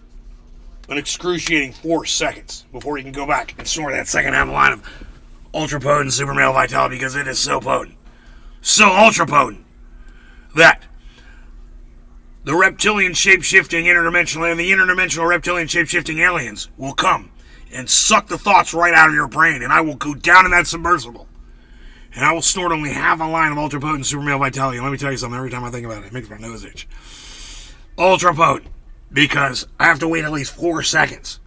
an excruciating 4 seconds before he can go back and snort that second half a line of ultra potent super male vitality, because it is so potent, so ultra potent, that the reptilian shape-shifting interdimensional and the interdimensional reptilian shape-shifting aliens will come and suck the thoughts right out of your brain, and I will go down in that submersible. And I will snort only half a line of ultra potent super male vitality. And let me tell you something, every time I think about it, it makes my nose itch. Ultra potent. Because I have to wait at least 4 seconds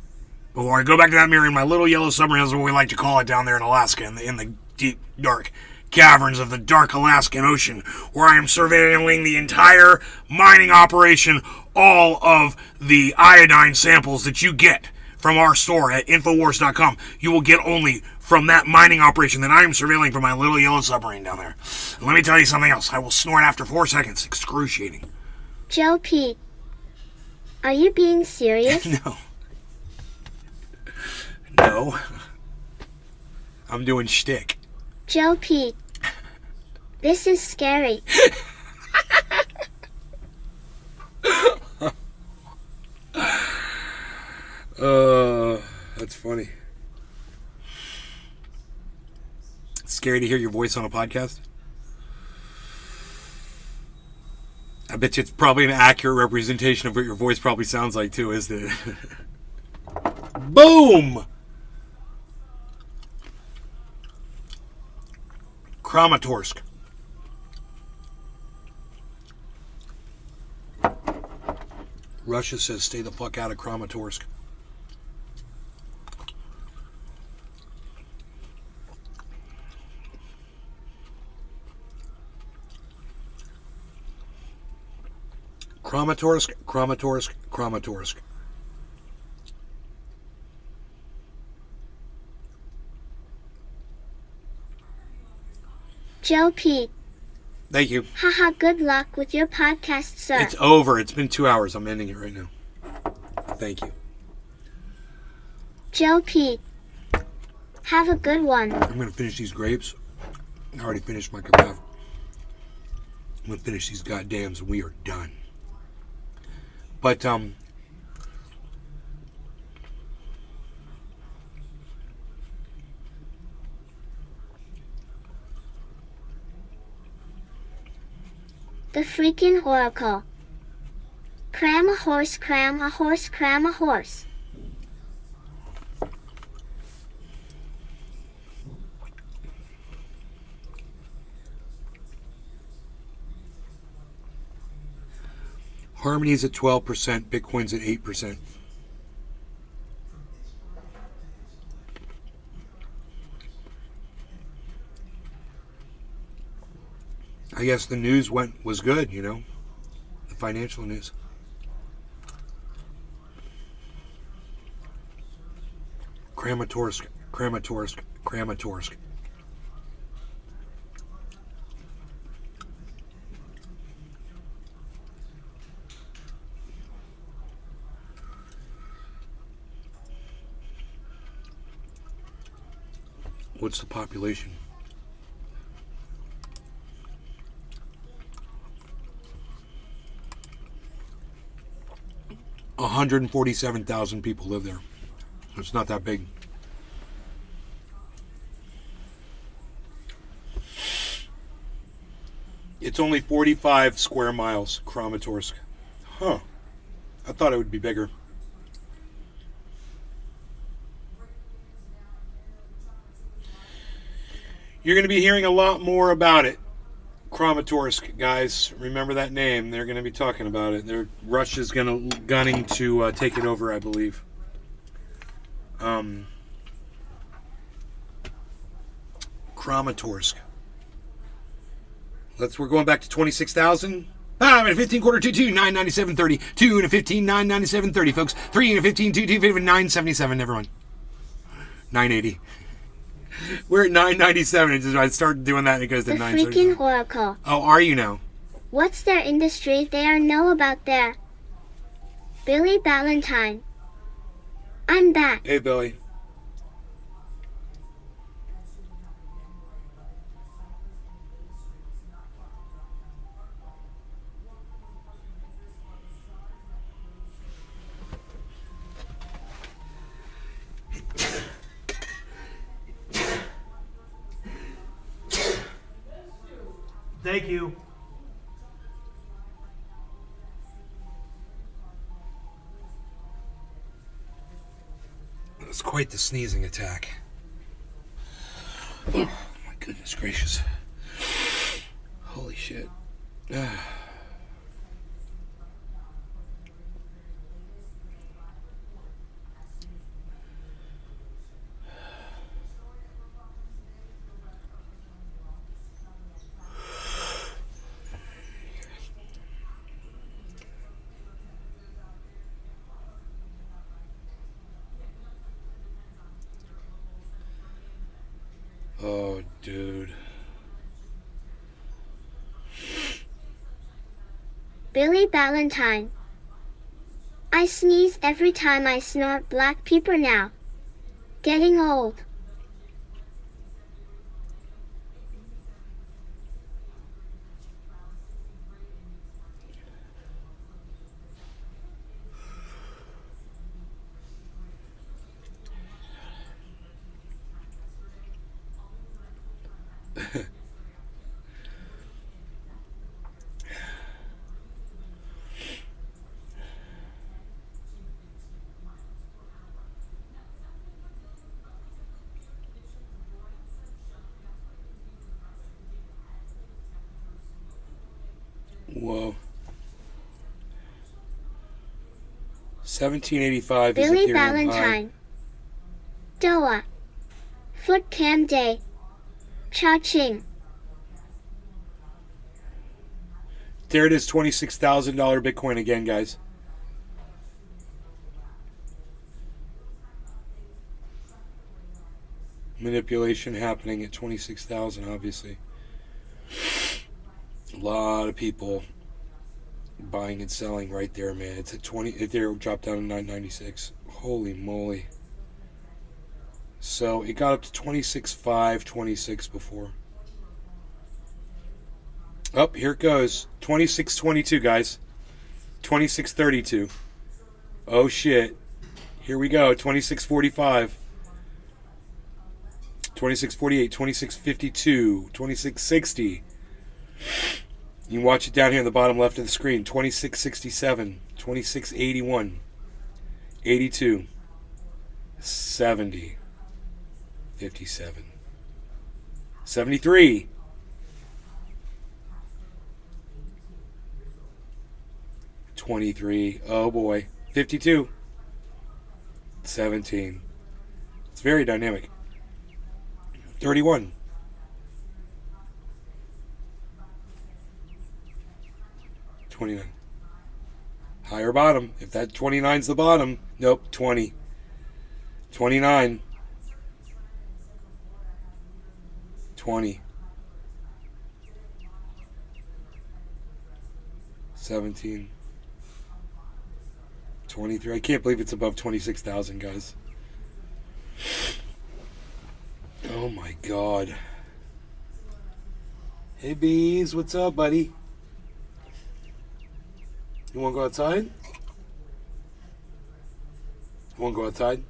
before I go back to that mirror in my little yellow submarine, is what we like to call it down there in Alaska, in the deep, dark caverns of the dark Alaskan Ocean, where I am surveilling the entire mining operation, all of the iodine samples that you get from our store at Infowars.com. You will get only from that mining operation that I am surveilling from my little yellow submarine down there. And let me tell you something else. I will snort after 4 seconds. Excruciating. Joe P. Are you being serious? No. No. I'm doing shtick. Joe P. This is scary. That's funny. It's scary to hear your voice on a podcast. I bet you it's probably an accurate representation of what your voice probably sounds like too, isn't it? Boom! Kramatorsk. Russia says stay the fuck out of Kramatorsk. Kramatorsk, Kramatorsk, Kramatorsk. Joe P. Thank you. Haha, good luck with your podcast, sir. It's over. It's been 2 hours. I'm ending it right now. Thank you. Joe P. Have a good one. I'm going to finish these grapes. I already finished my carafe. I'm going to finish these goddams and we are done. But, the freaking oracle. Cram a horse, cram a horse, cram a horse. Harmony's at 12%, Bitcoin's at 8%. I guess the news was good, you know, the financial news. Kramatorsk, Kramatorsk, Kramatorsk. What's the population? 147,000 people live there. So it's not that big. It's only 45 square miles, Kramatorsk. Huh. I thought it would be bigger. You're going to be hearing a lot more about it. Kramatorsk, guys. Remember that name. They're going to be talking about it. Russia's gunning to take it over, I believe. Kramatorsk. We're going back to 26,000. 5 and a 15 quarter 2 997.30. 2 and a 15 997.30, folks. 3 and a 15 977. Never mind. 980. We're at 997. I start doing that and it goes to 977. The freaking Oracle. Oh, are you now? What's their industry they are know about there? Billy Ballantyne. I'm back. Hey, Billy. Thank you. It was quite the sneezing attack. Oh, my goodness gracious. Holy shit. Oh, dude. Billy Ballantyne. I sneeze every time I snort black pepper now. Getting old. Whoa. 1785 is Billy Ethereum Ballantyne. Doa. Foot Cam Day. Cha-ching. There it is, $26,000 Bitcoin again, guys. Manipulation happening at 26,000, obviously. A lot of people buying and selling right there, man. It's at 20. There dropped down to 996. Holy moly! So it got up to 26.5, 26 before. Oh, here it goes. 26.22, guys. 26.32. Oh shit! Here we go. 26.45. 26.48. 26.52. 26.60. You can watch it down here in the bottom left of the screen. 2667, 2681, 82, 70, 57, 73, 23, oh boy, 52, 17. It's very dynamic. 31. 29. Higher bottom. If that 29's the bottom, nope, 20. 29. 20. 17. 23. I can't believe it's above 26,000, guys. Oh my god. Hey bees, what's up, buddy? You want to go outside? Want to go outside?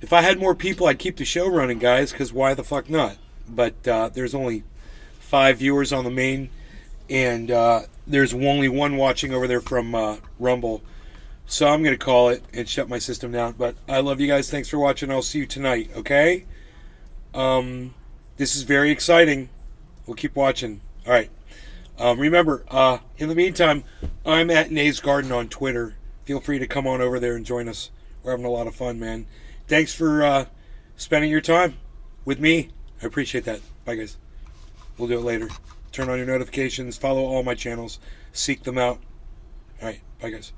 If I had more people, I'd keep the show running, guys, because why the fuck not? But there's only 5 viewers on the main, and there's only one watching over there from Rumble. So I'm going to call it and shut my system down. But I love you guys. Thanks for watching. I'll see you tonight, okay? This is very exciting. We'll keep watching. All right. Remember, in the meantime, I'm at Nave's Garden on Twitter. Feel free to come on over there and join us. We're having a lot of fun, man. Thanks for spending your time with me. I appreciate that. Bye, guys. We'll do it later. Turn on your notifications. Follow all my channels. Seek them out. All right. Bye, guys.